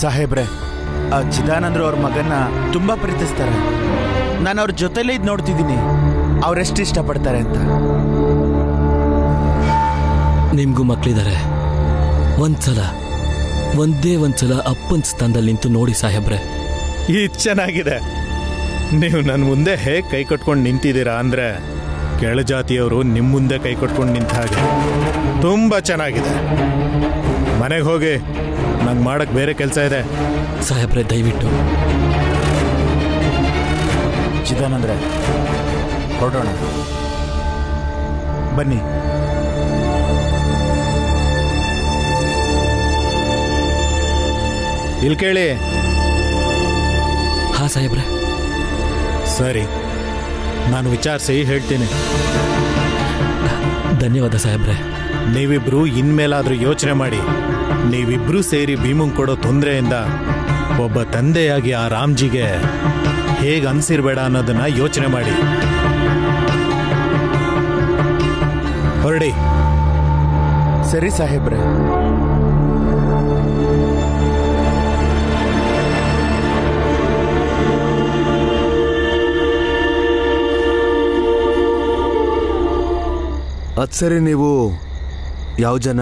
Speaker 10: ಸಾಹೇಬ್ರೆ, ಆ ಚಿದಾನಂದ್ರು ಅವ್ರ ಮಗನ್ನ ತುಂಬಾ ಪ್ರೀತಿಸ್ತಾರೆ. ನಾನು ಅವ್ರ ಜೊತೆಲೇ ಇದ್ ನೋಡ್ತಿದ್ದೀನಿ, ಅವ್ರೆಷ್ಟು ಇಷ್ಟಪಡ್ತಾರೆ ಅಂತ.
Speaker 9: ನಿಮ್ಗೂ ಮಕ್ಕಳಿದ್ದಾರೆ. ಒಂದೇ ಒಂದ್ಸಲ ಅಪ್ಪನ ಸ್ಥಾನದಲ್ಲಿ ನಿಂತು ನೋಡಿ ಸಾಹೇಬ್ರೆ.
Speaker 7: ಇದು ಚೆನ್ನಾಗಿದೆ. ನೀವು ನನ್ನ ಮುಂದೆ ಹೇಗೆ ಕೈ ಕಟ್ಕೊಂಡು ನಿಂತಿದ್ದೀರಾ ಅಂದ್ರೆ ಕೆಳಜಾತಿಯವರು ನಿಮ್ಮ ಮುಂದೆ ಕೈ ಕಟ್ಕೊಂಡು ನಿಂತ ಹಾಗೆ. ತುಂಬಾ ಚೆನ್ನಾಗಿದೆ. ಮನೆಗೆ ಹೋಗಿ, ನಂಗೆ ಮಾಡಕ್ ಬೇರೆ ಕೆಲಸ ಇದೆ.
Speaker 9: ಸಾಹೇಬ್ರೆ, ದಯವಿಟ್ಟು.
Speaker 10: ಚಿದಾನಂದ್ರೆ, ಹೊರಡೋಣ ಬನ್ನಿ.
Speaker 7: ಇಲ್ಲಿ ಕೇಳಿ.
Speaker 9: ಹಾ ಸಾಹೇಬ್ರೆ.
Speaker 7: ಸರಿ, ನಾನು ವಿಚಾರಿಸಿ ಹೇಳ್ತೀನಿ.
Speaker 9: ಧನ್ಯವಾದ ಸಾಹೇಬ್ರೆ.
Speaker 7: ನೀವಿಬ್ರು ಇನ್ಮೇಲಾದ್ರೂ ಯೋಚನೆ ಮಾಡಿ. ನೀವಿಬ್ರು ಸೇರಿ ಭೀಮಂಗ್ ಕೊಡೋ ತೊಂದರೆಯಿಂದ ಒಬ್ಬ ತಂದೆಯಾಗಿ ಆ ರಾಮ್ಜಿಗೆ ಹೇಗೆ ಅನ್ಸಿರ್ಬೇಡ ಅನ್ನೋದನ್ನ ಯೋಚನೆ ಮಾಡಿ. ಹೊರಡಿ.
Speaker 10: ಸರಿ ಸಾಹೇಬ್ರೆ.
Speaker 3: ಅದ್ ಸರಿ, ನೀವು ಯಾವ ಜನ?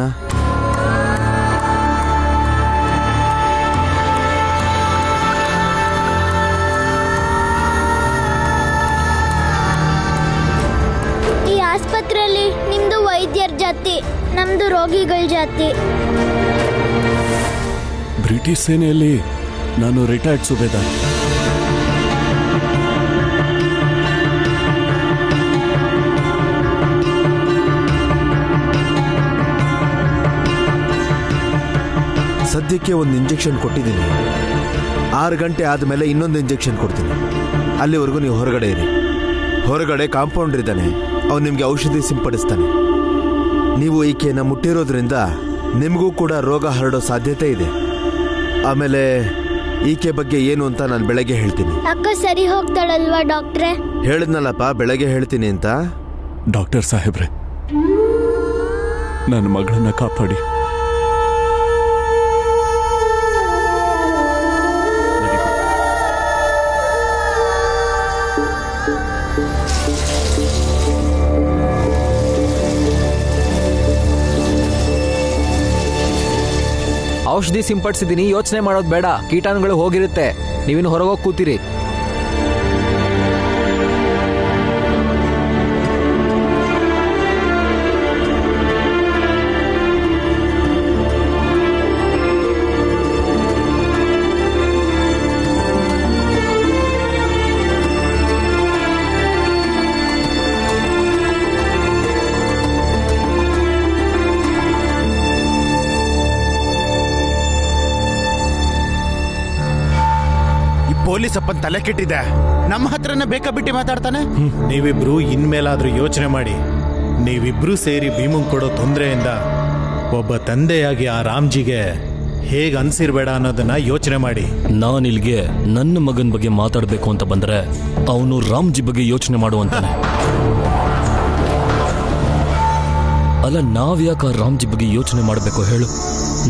Speaker 6: ಈ ಆಸ್ಪತ್ರೆಯಲ್ಲಿ ನಿಮ್ದು ವೈದ್ಯರ ಜಾತಿ, ನಮ್ದು ರೋಗಿಗಳ ಜಾತಿ.
Speaker 1: ಬ್ರಿಟಿಷ್ ಸೇನೆಯಲ್ಲಿ ನಾನು ರಿಟೈರ್ಡ್ ಸುಬೇದಾರ್.
Speaker 3: ಸದ್ಯಕ್ಕೆ ಒಂದು ಇಂಜೆಕ್ಷನ್ ಕೊಟ್ಟಿದ್ದೀನಿ. 6 ಗಂಟೆ ಆದಮೇಲೆ ಇನ್ನೊಂದು ಇಂಜೆಕ್ಷನ್ ಕೊಡ್ತೀನಿ. ಅಲ್ಲಿವರೆಗೂ ನೀವು ಹೊರಗಡೆ ಇರಿ. ಹೊರಗಡೆ ಕಾಂಪೌಂಡರ್ ಇದ್ದಾನೆ, ಅವನು ನಿಮಗೆ ಔಷಧಿ ಸಿಂಪಡಿಸ್ತಾನೆ. ನೀವು ಈಕೆಯನ್ನು ಮುಟ್ಟಿರೋದ್ರಿಂದ ನಿಮಗೂ ಕೂಡ ರೋಗ ಹರಡೋ ಸಾಧ್ಯತೆ ಇದೆ. ಆಮೇಲೆ ಈಕೆ ಬಗ್ಗೆ ಏನು ಅಂತ ನಾನು ಬೆಳಗ್ಗೆ ಹೇಳ್ತೀನಿ.
Speaker 6: ಅಕ್ಕ ಸರಿ ಹೋಗ್ತಾಳಲ್ವಾ ಡಾಕ್ಟ್ರೆ?
Speaker 3: ಹೇಳಿದ್ನಲ್ಲಪ್ಪ, ಬೆಳಗ್ಗೆ ಹೇಳ್ತೀನಿ ಅಂತ.
Speaker 1: ಡಾಕ್ಟರ್ ಸಾಹೇಬ್ರೆ, ನನ್ನ ಮಗಳನ್ನ ಕಾಪಾಡಿ.
Speaker 5: ಔಷಧಿ ಸಿಂಪಡಿಸಿದ್ದೀನಿ, ಯೋಚನೆ ಮಾಡೋದು ಬೇಡ. ಕೀಟಾಣುಗಳು ಹೋಗಿರುತ್ತೆ, ನೀವಿನ್ನು ಹೊರಗೋಗಿ ಕೂತಿರಿ.
Speaker 10: ಪೊಲೀಸ್ ಅಪ್ಪನ್ ತಲೆ ಕೆಟ್ಟಿದೆ. ನಮ್ಮ ಹತ್ರನೇ ಬೇಕಾಬಿಟ್ಟಿ ಮಾತಾಡ್ತಾನೆ.
Speaker 7: ನೀವಿಬ್ರು ಇನ್ಮೇಲಾದ್ರೂ ಯೋಚನೆ ಮಾಡಿ. ನೀವಿಬ್ರು ಸೇರಿ ಭೀಮಂಗ್ ಕೊಡೋ ತೊಂದರೆಯಿಂದ ಒಬ್ಬ ತಂದೆಯಾಗಿ ಆ ರಾಮ್ಜಿಗೆ ಹೇಗೆ ಅನ್ಸಿರ್ಬೇಡ ಅನ್ನೋದನ್ನ ಯೋಚನೆ ಮಾಡಿ.
Speaker 9: ನಾನಿಲ್ಗೆ ನನ್ನ ಮಗನ ಬಗ್ಗೆ ಮಾತಾಡಬೇಕು ಅಂತ ಬಂದ್ರೆ ಅವನು ರಾಮ್ಜಿ ಬಗ್ಗೆ ಯೋಚನೆ ಮಾಡುವಂತಾನೆ. ಅಲ್ಲ, ನಾವ್ಯಾಕೆ ಆ ರಾಮ್ಜಿ ಬಗ್ಗೆ ಯೋಚನೆ ಮಾಡಬೇಕು ಹೇಳು?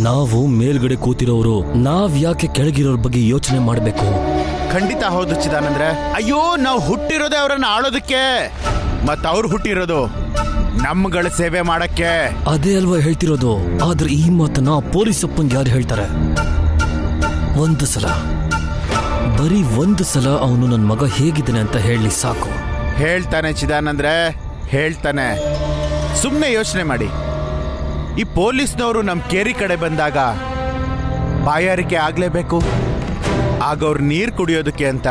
Speaker 9: ನಾವು ಮೇಲ್ಗಡೆ ಕೂತಿರೋರು ನಾವ್ಯಾಕೆ ಕೆಳಗಿರೋರ್ ಬಗ್ಗೆ ಯೋಚನೆ ಮಾಡಬೇಕು?
Speaker 10: ಖಂಡಿತ ಹೌದು ಚಿದಾನಂದ್ರೆ. ಅಯ್ಯೋ, ನಾವು ಹುಟ್ಟಿರೋದೇ ಅವರನ್ನ ಆಳೋದಕ್ಕೆ, ಮತ್ತ ಅವ್ರು ಹುಟ್ಟಿರೋದು ನಮ್ಗಳ ಸೇವೆ ಮಾಡಕ್ಕೆ.
Speaker 9: ಅದೇ ಅಲ್ವಾ ಹೇಳ್ತಿರೋದು. ಆದ್ರೆ ಈ ಮಾತನ್ನ ಪೊಲೀಸ್ ಅಪ್ಪಂಗೆ ಯಾರು ಹೇಳ್ತಾರೆ? ಒಂದು ಸಲ, ಬರೀ ಒಂದು ಸಲ ಅವನು ನನ್ನ ಮಗ ಹೇಗಿದ್ದಾನೆ ಅಂತ ಹೇಳಿ ಸಾಕು.
Speaker 10: ಹೇಳ್ತಾನೆ ಚಿದಾನಂದ್ರೆ, ಹೇಳ್ತಾನೆ. ಸುಮ್ಮನೆ ಯೋಚನೆ ಮಾಡಿ. ಈ ಪೊಲೀಸ್ನವರು ನಮ್ ಕೇರಿ ಕಡೆ ಬಂದಾಗ ಬಾಯಾರಿಕೆ ಆಗ್ಲೇಬೇಕು. ಆಗ ಅವ್ರು ನೀರ್ ಕುಡಿಯೋದಕ್ಕೆ ಅಂತ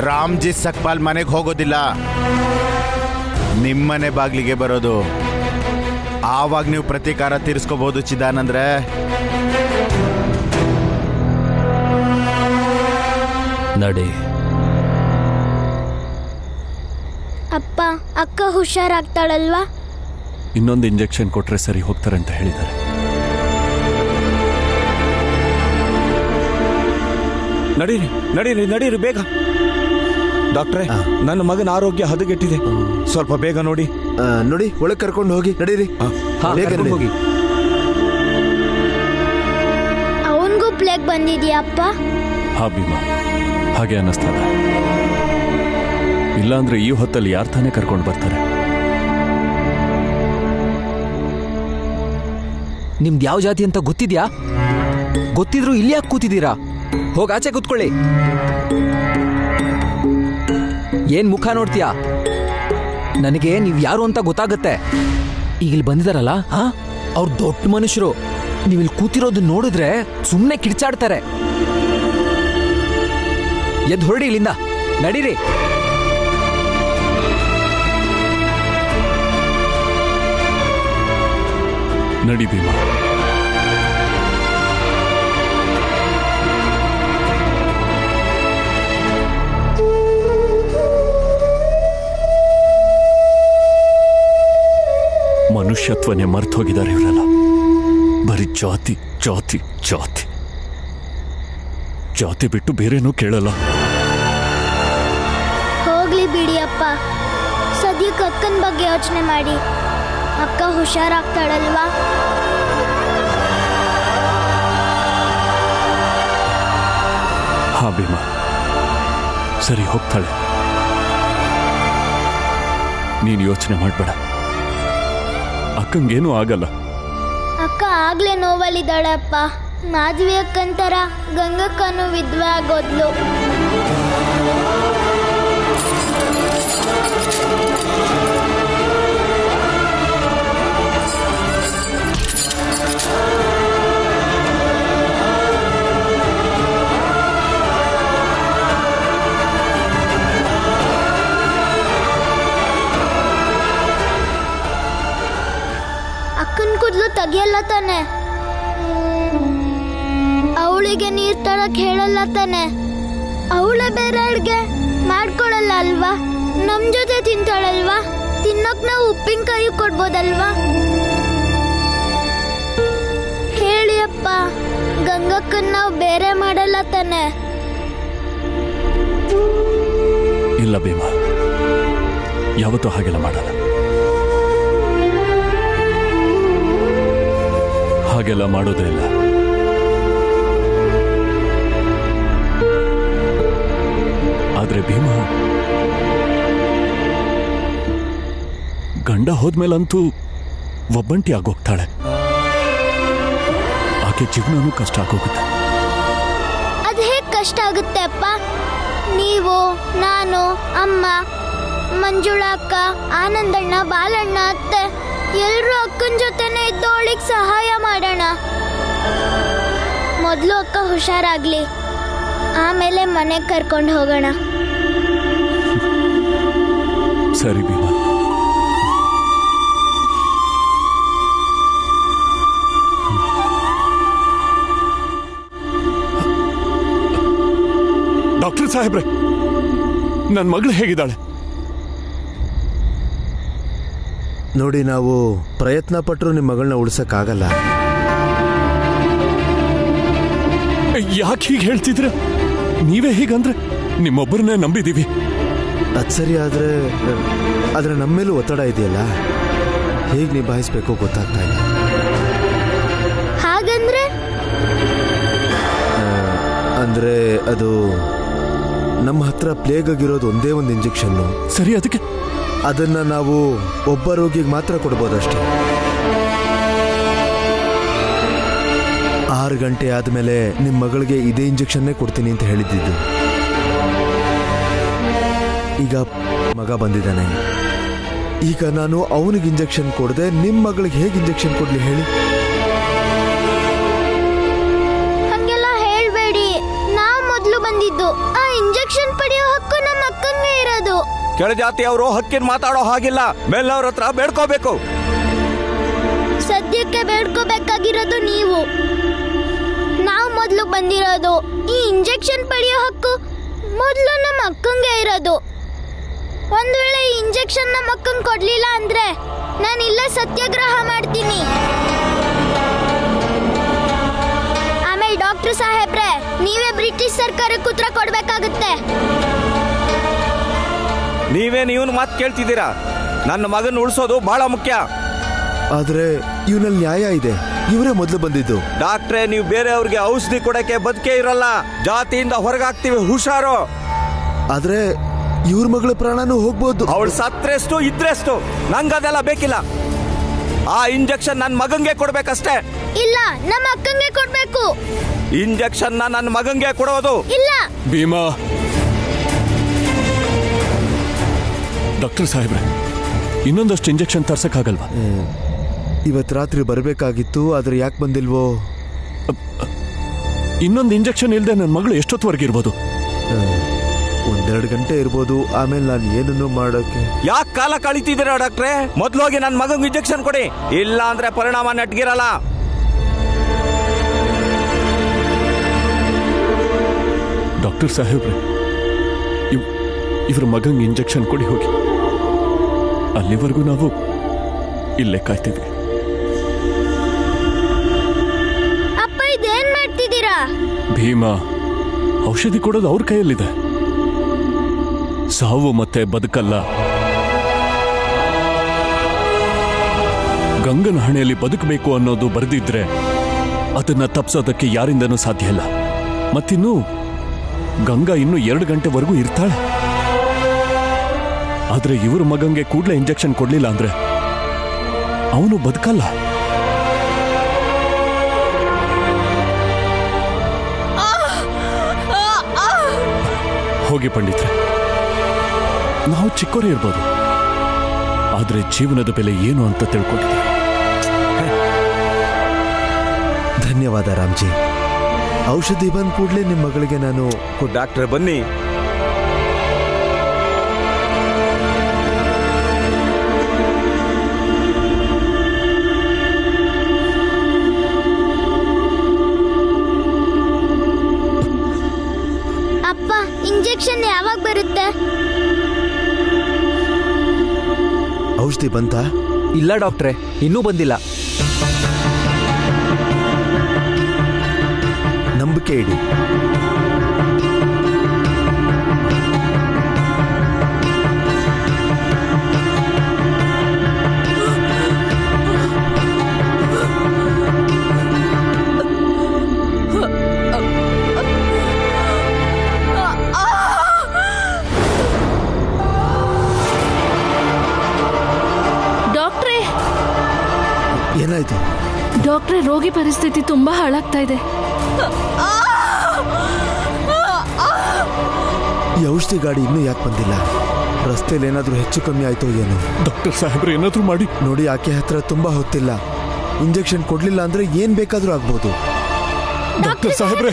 Speaker 10: ರಾಮ್ಜಿ ಸಕ್ಪಾಲ್ ಮನೆಗೆ ಹೋಗೋದಿಲ್ಲ, ನಿಮ್ಮನೆ ಬಾಗ್ಲಿಗೆ ಬರೋದು. ಆವಾಗ ನೀವು ಪ್ರತೀಕಾರ ತೀರಿಸ್ಕೋಬಹುದು ಚಿದಾನಂದ್ರೆ.
Speaker 9: ನಡಿ.
Speaker 6: ಅಪ್ಪ, ಅಕ್ಕ ಹುಷಾರಾಗ್ತಾಳಲ್ವಾ?
Speaker 1: ಇನ್ನೊಂದು ಇಂಜೆಕ್ಷನ್ ಕೊಟ್ರೆ ಸರಿ ಹೋಗ್ತಾರೆ ಅಂತ ಹೇಳಿದ್ದಾರೆ.
Speaker 8: ನಡೀರಿ ನಡೀರಿ ನಡೀರಿ ಬೇಗ. ಡಾಕ್ಟ್ರೇ, ನನ್ನ ಮಗನ ಆರೋಗ್ಯ ಹದಗೆಟ್ಟಿದೆ, ಸ್ವಲ್ಪ ಬೇಗ ನೋಡಿ.
Speaker 3: ನೋಡಿ, ಒಳಗೆ ಕರ್ಕೊಂಡು ಹೋಗಿ. ನಡೀರಿ, ಬೇಗ ನಡಿ.
Speaker 8: ಹೋಗಿ.
Speaker 6: ಅವನ್ಗೂ ಪ್ಲೇಗ್ ಬಂದಿದ್ಯಾ ಅಪ್ಪ?
Speaker 1: ಹಾ ಭೀಮಾ, ಹಾಗೆ ಅನ್ನಿಸ್ತದ. ಇಲ್ಲಾಂದ್ರೆ ಈ ಹೊತ್ತಲ್ಲಿ ಯಾರು ತಾನೇ ಕರ್ಕೊಂಡು ಬರ್ತಾರೆ?
Speaker 5: ನಿಮ್ದು ಯಾವ ಜಾತಿ ಅಂತ ಗೊತ್ತಿದ್ಯಾ? ಗೊತ್ತಿದ್ರು ಇಲ್ಲಿ ಯಾಕೆ ಕೂತಿದ್ದೀರಾ? ಹೋಗ ಆಚೆ ಕೂತ್ಕೊಳ್ಳಿ. ಏನ್ ಮುಖ ನೋಡ್ತೀಯಾ? ನನಗೆ ನೀವ್ ಯಾರು ಅಂತ ಗೊತ್ತಾಗತ್ತೆ. ಈಗ ಇಲ್ಲಿ ಬಂದಿದಾರಲ್ಲ, ಅವ್ರು ದೊಡ್ಡ ಮನುಷ್ಯರು. ನೀವು ಇಲ್ಲಿ ಕೂತಿರೋದು ನೋಡಿದ್ರೆ ಸುಮ್ಮನೆ ಕಿರ್ಚಾಡ್ತಾರೆ. ಎದ್ದು ಹೊರಡಿ ಇಲ್ಲಿಂದ, ನಡೀರಿ.
Speaker 1: ನಡಿ ಭೀಮಾ. ಮನುಷ್ಯತ್ವನೇ ಮರ್ತು ಹೋಗಿದ್ದಾರೆ ಇವರೆಲ್ಲ. ಬರೀ ಜಾತಿ ಜಾತಿ ಜಾತಿ ಜಾತಿ ಬಿಟ್ಟು ಬೇರೇನೂ ಕೇಳಲ್ಲ.
Speaker 6: ಹೋಗ್ಲಿ ಬಿಡಿ ಅಪ್ಪ. ಸದ್ಯಕ್ಕೆ ಅಕ್ಕನ ಬಗ್ಗೆ ಯೋಚನೆ ಮಾಡಿ. ಅಕ್ಕ ಹುಷಾರಾಗ್ತಾಳಲ್ವಾ?
Speaker 1: ಹಾ ಭೀಮಾ, ಸರಿ ಹೋಗ್ತಾಳೆ. ನೀನು ಯೋಚನೆ ಮಾಡಬೇಡ, ಅಕ್ಕಂಗೇನೂ ಆಗಲ್ಲ.
Speaker 6: ಅಕ್ಕ ಆಗ್ಲೇ ನೋವಲ್ಲಿದ್ದಾಳೆ ಅಪ್ಪ. ಮಾಧವಿ ಅಕ್ಕಂತರ ಗಂಗಕ್ಕನು ವಿದ್ವೆ ಆಗೋದ್ಲು. ಅಕ್ಕನ ಕೂದಲು ತೆಗಿಯಲ್ಲ ತಾನೆ? ಅವಳಿಗೆ ನೀರ್ ತರಕ್ ಹೇಳಲ್ಲ ತಾನೆ? ಅವಳೇ ಬೇರೆ ಅಡ್ಗೆ ಮಾಡ್ಕೊಳಲ್ಲ ಅಲ್ವಾ? ನಮ್ ಜೊತೆ ತಿಂತಾಳಲ್ವಾ? ತಿನ್ನಕ್ ನಾವು ಉಪ್ಪಿನಕಾಯಿ ಕೊಡ್ಬೋದಲ್ವಾ? ಹೇಳಿ ಅಪ್ಪ, ಗಂಗಕ್ಕನ್ ನಾವು ಬೇರೆ ಮಾಡಲ್ಲ ತಾನೆ?
Speaker 1: ಇಲ್ಲ ಭೀಮಾ, ಯಾವತ್ತೂ ಹಾಗೆಲ್ಲ ಮಾಡಲ್ಲ. ಹಾಗೆಲ್ಲ ಮಾಡೋದೇ ಇಲ್ಲ. ಆದ್ರೆ ಭೀಮಾ, ಗಂಡ ಹೋದ್ಮೇಲಂತೂ ಒಬ್ಬಂಟಿ ಆಗೋಗ್ತಾಳೆ. ಆಕೆ ಜೀವನನೂ ಕಷ್ಟ ಆಗೋಗುತ್ತೆ.
Speaker 6: ಅದ್ ಹೇಗ್ ಕಷ್ಟ ಆಗುತ್ತೆ ಅಪ್ಪ? ನೀವು, ನಾನು, ಅಮ್ಮ, ಮಂಜುಳಾ ಅಕ್ಕ, ಆನಂದಣ್ಣ, ಬಾಲಣ್ಣ, ಅತ್ತೆ ಎಲ್ರೂ ಅಕ್ಕನ ಜೊತೆನೆ ಇದ್ದು ಅವಳಿಗೆ ಸಹಾಯ ಮಾಡೋಣ. ಮೊದಲು ಅಕ್ಕ ಹುಷಾರಾಗ್ಲಿ, ಆಮೇಲೆ ಮನೆಗೆ ಕರ್ಕೊಂಡು ಹೋಗೋಣ.
Speaker 1: ಸರಿ ಭೀಮಾ. ಡಾಕ್ಟರ್ ಸಾಹೇಬ್ರೆ, ನನ್ನ ಮಗಳು ಹೇಗಿದ್ದಾಳೆ?
Speaker 3: ನೋಡಿ, ನಾವು ಪ್ರಯತ್ನ ಪಟ್ಟರು ನಿಮ್ಮ ಮಗಳನ್ನ ಉಳಿಸಕ್ಕಾಗಲ್ಲ.
Speaker 1: ಯಾಕೆ ಹೀಗೆ ಹೇಳ್ತಿದ್ರ? ನೀವೇ ಹೀಗಂದ್ರೆ ನಿಮ್ಮೊಬ್ಬರನ್ನೇ ನಂಬಿದೀವಿ.
Speaker 3: ಅದು ಸರಿ, ಆದ್ರೆ ನಮ್ಮ ಮೇಲೂ ಒತ್ತಡ ಇದೆಯಲ್ಲ, ಹೇಗೆ ನಿಭಾಯಿಸ್ಬೇಕು ಗೊತ್ತಾಗ್ತಾ ಇಲ್ಲ.
Speaker 6: ಹಾಗಂದ್ರೆ
Speaker 3: ಅಂದ್ರೆ ಅದು ನಮ್ಮ ಹತ್ರ ಪ್ಲೇಗ್ ಆಗಿರೋದು ಒಂದೇ ಒಂದು ಇಂಜೆಕ್ಷನ್ನು.
Speaker 1: ಸರಿ, ಅದಕ್ಕೆ
Speaker 3: ಅದನ್ನ ನಾವು ಒಬ್ಬ ರೋಗಿಗೆ ಮಾತ್ರ ಕೊಡ್ಬೋದಷ್ಟೇ. 6 ಗಂಟೆ ಆದಮೇಲೆ ನಿಮ್ಮ ಮಗಳಿಗೆ ಇದೇ ಇಂಜೆಕ್ಷನ್ನೇ ಕೊಡ್ತೀನಿ ಅಂತ ಹೇಳಿದ್ದು. ಈಗ ಮಗ ಬಂದಿದ್ದಾನೆ. ಈಗ ನಾನು ಅವನಿಗೆ ಇಂಜೆಕ್ಷನ್ ಕೊಡದೆ ನಿಮ್ಮ ಮಗಳಿಗೆ ಹೇಗೆ ಇಂಜೆಕ್ಷನ್ ಕೊಡ್ಲಿ ಹೇಳಿ?
Speaker 6: ಹಂಗೆಲ್ಲ ಹೇಳ್ಬೇಡಿ. ನಾವು ಮೊದಲು ಬಂದಿದ್ದು. ಆ ಇಂಜೆಕ್ಷನ್ ಪಡೆಯೋ ಹಕ್ಕು ನಮ್ಮ ಅಕ್ಕಂಗೆ ಇರೋದು.
Speaker 8: ಕೆಳಜಾತಿಯವರು ಹಕ್ಕಿನ ಮಾತಾಡೋ ಹಾಗಿಲ್ಲ. ಮೇಲವ್ರ ಹತ್ರ ಬೇಡ್ಕೋಬೇಕು.
Speaker 6: ಸದ್ಯಕ್ಕೆ ಬೇಡ್ಕೋಬೇಕಾಗಿರೋದು ನೀವು. ನಾವು ಮೊದಲು ಬಂದಿರೋದು. ಈ ಇಂಜೆಕ್ಷನ್ ಪಡೆಯೋ ಹಕ್ಕು ಮೊದಲು ನಮ್ಮ ಅಕ್ಕಂಗೆ ಇರೋದು. ಒಂದ್ ವೇಳೆ ಈ ಇಂಜೆಕ್ಷನ್ ನಮ್ಮ ಅಕ್ಕಂಗೆ ಕೊಡ್ಲಿಲ್ಲ ಅಂದ್ರೆ ನಾನು ಇಲ್ಲೇ ಸತ್ಯಾಗ್ರಹ ಮಾಡ್ತೀನಿ. ಆಮೇಲೆ ಡಾಕ್ಟರ್ ಸಾಹೇಬ್ರೆ, ನೀವೇ ಬ್ರಿಟಿಷ್ ಸರ್ಕಾರಕ್ಕೆ ಉತ್ತರ ಕೊಡ್ಬೇಕಾಗುತ್ತೆ.
Speaker 8: ನೀವೇನು ಇವನ್ ಮಾತು ಕೇಳ್ತಿದ್ದೀರಾ? ನನ್ನ ಮಗನ ಉಳಿಸೋದು ಬಹಳ ಮುಖ್ಯ.
Speaker 3: ಆದ್ರೆ ಇವನಲ್ಲಿ ನ್ಯಾಯ ಇದೆ. ಇವರೇ ಮೊದಲು ಬಂದಿದ್ದು.
Speaker 8: ಡಾಕ್ಟ್ರೇ, ನೀವು ಬೇರೆಯವ್ರಿಗೆ ಔಷಧಿ ಕೊಡಕ್ಕೆ ಬದುಕೇ ಇರಲ್ಲ. ಜಾತಿಯಿಂದ ಹೊರಗಾಗ್ತೀವಿ, ಹುಷಾರು.
Speaker 3: ಆದ್ರೆ ಇವ್ರ ಮಗಳ ಪ್ರಾಣನೂ ಹೋಗ್ಬೋದು.
Speaker 8: ಅವಳು ಸತ್ರೆಷ್ಟು ಇದ್ರೆಷ್ಟು ನಂಗದೆಲ್ಲ ಬೇಕಿಲ್ಲ. ಆ ಇಂಜೆಕ್ಷನ್ ನನ್ನ ಮಗಂಗೆ ಕೊಡ್ಬೇಕಷ್ಟೇ.
Speaker 6: ಇಲ್ಲ, ನಮ್ಮ ಅಕ್ಕಂಗೆ ಕೊಡ್ಬೇಕು.
Speaker 8: ಇಂಜೆಕ್ಷನ್ ನನ್ನ ಮಗಂಗೆ ಕೊಡೋದು
Speaker 6: ಇಲ್ಲ.
Speaker 1: ಭೀಮಾ, ಡಾಕ್ಟರ್ ಸಾಹೇಬ್ರೆ, ಇನ್ನೊಂದಷ್ಟು ಇಂಜೆಕ್ಷನ್ ತರ್ಸಕ್ಕಾಗಲ್ವಾ?
Speaker 3: ಇವತ್ತು ರಾತ್ರಿ ಬರಬೇಕಾಗಿತ್ತು, ಆದ್ರೆ ಯಾಕೆ ಬಂದಿಲ್ವೋ?
Speaker 1: ಇನ್ನೊಂದು ಇಂಜೆಕ್ಷನ್ ಇಲ್ಲದೆ ನನ್ನ ಮಗಳು ಎಷ್ಟೊತ್ತವರೆಗಿರ್ಬೋದು?
Speaker 3: 1-2 ಗಂಟೆ ಇರ್ಬೋದು. ಆಮೇಲೆ ನಾನು ಏನನ್ನು ಮಾಡೋಕೆ.
Speaker 8: ಯಾಕೆ ಕಾಲ ಕಳಿತಿದ್ದೀರಾ ಡಾಕ್ಟ್ರೆ? ಮೊದ್ಲೋಗಿ ನನ್ನ ಮಗಂಗೆ ಇಂಜೆಕ್ಷನ್ ಕೊಡಿ, ಇಲ್ಲ ಅಂದ್ರೆ ಪರಿಣಾಮ ನೆಟ್ಗಿರಲ್ಲ.
Speaker 1: ಡಾಕ್ಟರ್ ಸಾಹೇಬ್ರೆ, ಇವ್ರ ಮಗಂಗೆ ಇಂಜೆಕ್ಷನ್ ಕೊಡಿ ಹೋಗಿ. ಅಲ್ಲಿವರೆಗೂ ನಾವು ಇಲ್ಲೇ ಕಾಯ್ತೀವಿ.
Speaker 6: ಅಪ್ಪ, ಇದೇನ್ ಮಾಡ್ತಿದ್ದೀರಾ?
Speaker 1: ಭೀಮಾ, ಔಷಧಿ ಕೊಡೋದು ಅವ್ರ ಕೈಯಲ್ಲಿದೆ. ಸಾವು ಮತ್ತೆ ಬದುಕಲ್ಲ. ಗಂಗನ ಹಣೆಯಲ್ಲಿ ಬದುಕಬೇಕು ಅನ್ನೋದು ಬರೆದಿದ್ರೆ ಅದನ್ನ ತಪ್ಸೋದಕ್ಕೆ ಯಾರಿಂದನೂ ಸಾಧ್ಯ ಇಲ್ಲ. ಮತ್ತಿನ್ನು ಗಂಗಾ ಇನ್ನೂ 2 ಗಂಟೆವರೆಗೂ ಇರ್ತಾಳೆ. ಆದ್ರೆ ಇವ್ರ ಮಗಂಗೆ ಕೂಡಲೇ ಇಂಜೆಕ್ಷನ್ ಕೊಡ್ಲಿಲ್ಲ ಅಂದ್ರೆ ಅವನು ಬದುಕಲ್ಲ. ಹೋಗಿ ಪಂಡಿತ್ರೆ, ನಾವು ಚಿಕ್ಕವರೇ ಇರ್ಬೋದು, ಆದ್ರೆ ಜೀವನದ ಬೆಲೆ ಏನು ಅಂತ ತಿಳ್ಕೊಂಡಿದ್ದೀವಿ.
Speaker 3: ಧನ್ಯವಾದ ರಾಮ್ಜಿ. ಔಷಧಿ ಬಂದ ಕೂಡಲೇ ನಿಮ್ಮ ಮಗಳಿಗೆ ನಾನು.
Speaker 8: ಡಾಕ್ಟ್ರೆ, ಬನ್ನಿ.
Speaker 6: ಅಪ್ಪ, ಇಂಜೆಕ್ಷನ್ ಯಾವಾಗ ಬರುತ್ತೆ?
Speaker 3: ಔಷಧಿ ಬಂತಾ?
Speaker 5: ಇಲ್ಲ ಡಾಕ್ಟ್ರೆ, ಇನ್ನೂ ಬಂದಿಲ್ಲ.
Speaker 3: ನಂಬಿಕೆ ಇಡಿ.
Speaker 2: ಡಾಕ್ಟ್ರೇ,
Speaker 3: ಏನಾಯ್ತು?
Speaker 2: ಡಾಕ್ಟ್ರೇ, ರೋಗಿ ಪರಿಸ್ಥಿತಿ ತುಂಬಾ ಹಾಳಾಗ್ತಾ ಇದೆ.
Speaker 3: ಈ ಔಷಧಿ ಗಾಡಿ ಇನ್ನೂ ಯಾಕೆ ಬಂದಿಲ್ಲ? ರಸ್ತೆಯಲ್ಲಿ ಏನಾದ್ರೂ ಹೆಚ್ಚು ಕಮ್ಮಿ ಆಯ್ತೋ ಏನೋ?
Speaker 1: ಡಾಕ್ಟರ್ ಸಾಹೇಬ್ರೆ, ಏನಾದ್ರೂ ಮಾಡಿ
Speaker 3: ನೋಡಿ. ಆಕೆ ಹತ್ರ ತುಂಬಾ ಹೊತ್ತಿಲ್ಲ. ಇಂಜೆಕ್ಷನ್ ಕೊಡ್ಲಿಲ್ಲ ಅಂದ್ರೆ ಏನ್ ಬೇಕಾದ್ರೂ ಆಗ್ಬೋದು.
Speaker 1: ಡಾಕ್ಟರ್ ಸಾಹೇಬ್ರೆ,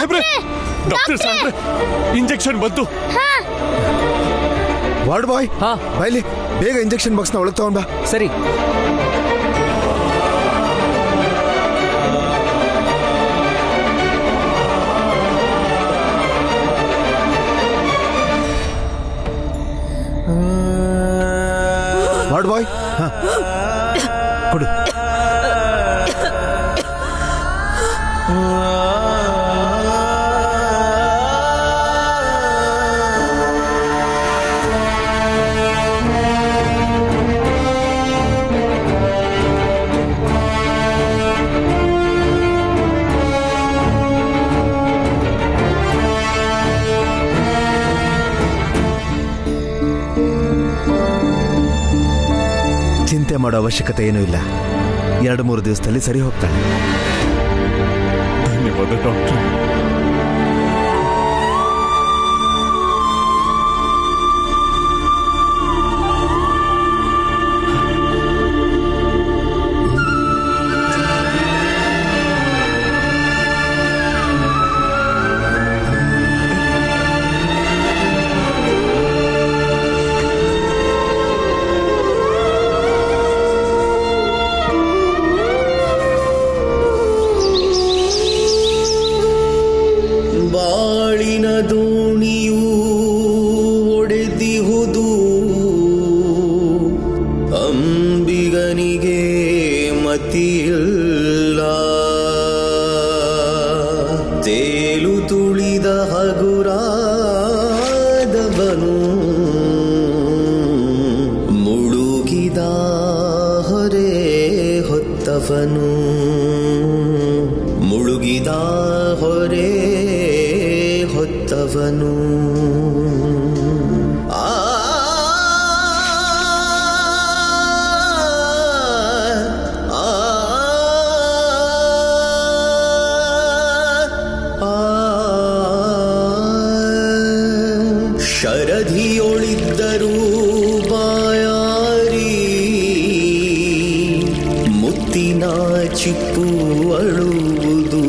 Speaker 1: ಸಾಹೇಬ್ರೆ, ಡಾಕ್ಟರ್ ಸಾಹೇಬ್ರೆ, ಇಂಜೆಕ್ಷನ್ ಬಂತು.
Speaker 3: ವಾರ್ಡ್ ಬಾಯ್,
Speaker 5: ಹಾ
Speaker 3: ಬಾಯ್ಲಿ ಬೇಗ ಇಂಜೆಕ್ಷನ್ ಬಾಕ್ಸ್ನ ಒಳಗೆ ತಗೊಂಡ್ ಬಾ.
Speaker 5: ಸರಿ.
Speaker 3: ವಾರ್ಡ್ ಬಾಯ್, ಹಾ ಕೊಡು. ಚಿಂತೆ ಮಾಡೋ ಅವಶ್ಯಕತೆ ಏನೂ ಇಲ್ಲ. 2-3 ದಿವಸದಲ್ಲಿ ಸರಿ ಹೋಗ್ತಾಳೆ.
Speaker 1: ಧನ್ಯವಾದ ಡಾಕ್ಟರ್.
Speaker 11: ಬಾಳಿನ ದೋಣಿಯೂ ಒಡೆದಿಹುದು, ಅಂಬಿಗನಿಗೆ ಮತಿಯಿಲ್ಲ. ತೇಲು ತುಳಿದ ಹಗುರಾದವನು ಮುಳುಗಿದ ಹೊರೆ ಹೊತ್ತವನು, ಮುಳುಗಿದ ಹೊರೆ ಹೊತ್ತವನು. ಶರಧಿಯೊಳಿದ್ದರೂ ಬಾಯಾರಿ, ಮುತ್ತಿನ ಚಿಪ್ಪು ಅಳುವುದು.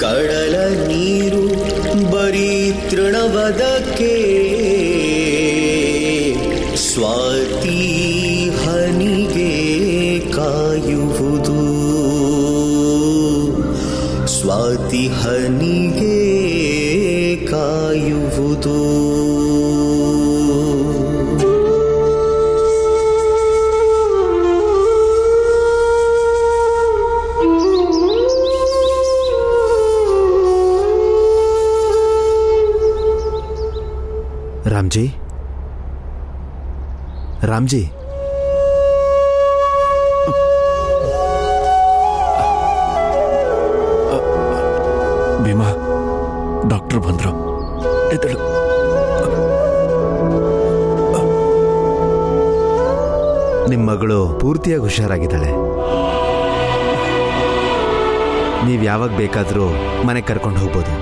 Speaker 11: ಕಡಲ ನೀರು ಬರೀ ತೃಣವದಕ್ಕೆ, ಸ್ವಾತಿ ಹನಿಗೆ ಕಾಯುವುದು. ಸ್ವಾತಿ ಹನಿಗೆ ಕಾಯುವುದು.
Speaker 3: ರಾಮ್ಜಿ, ರಾಮ್ಜಿ,
Speaker 1: ಭೀಮಾ, ಡಾಕ್ಟರ್ ಬಂದ್ರು. ಎದ್ದೇಳು.
Speaker 3: ನಿಮ್ಮ ಮಗಳು ಪೂರ್ತಿಯಾಗಿ ಹುಷಾರಾಗಿದ್ದಾಳೆ. ನೀವು ಯಾವಾಗ ಬೇಕಾದರೂ ಮನೆಗೆ ಕರ್ಕೊಂಡು ಹೋಗ್ಬೋದು.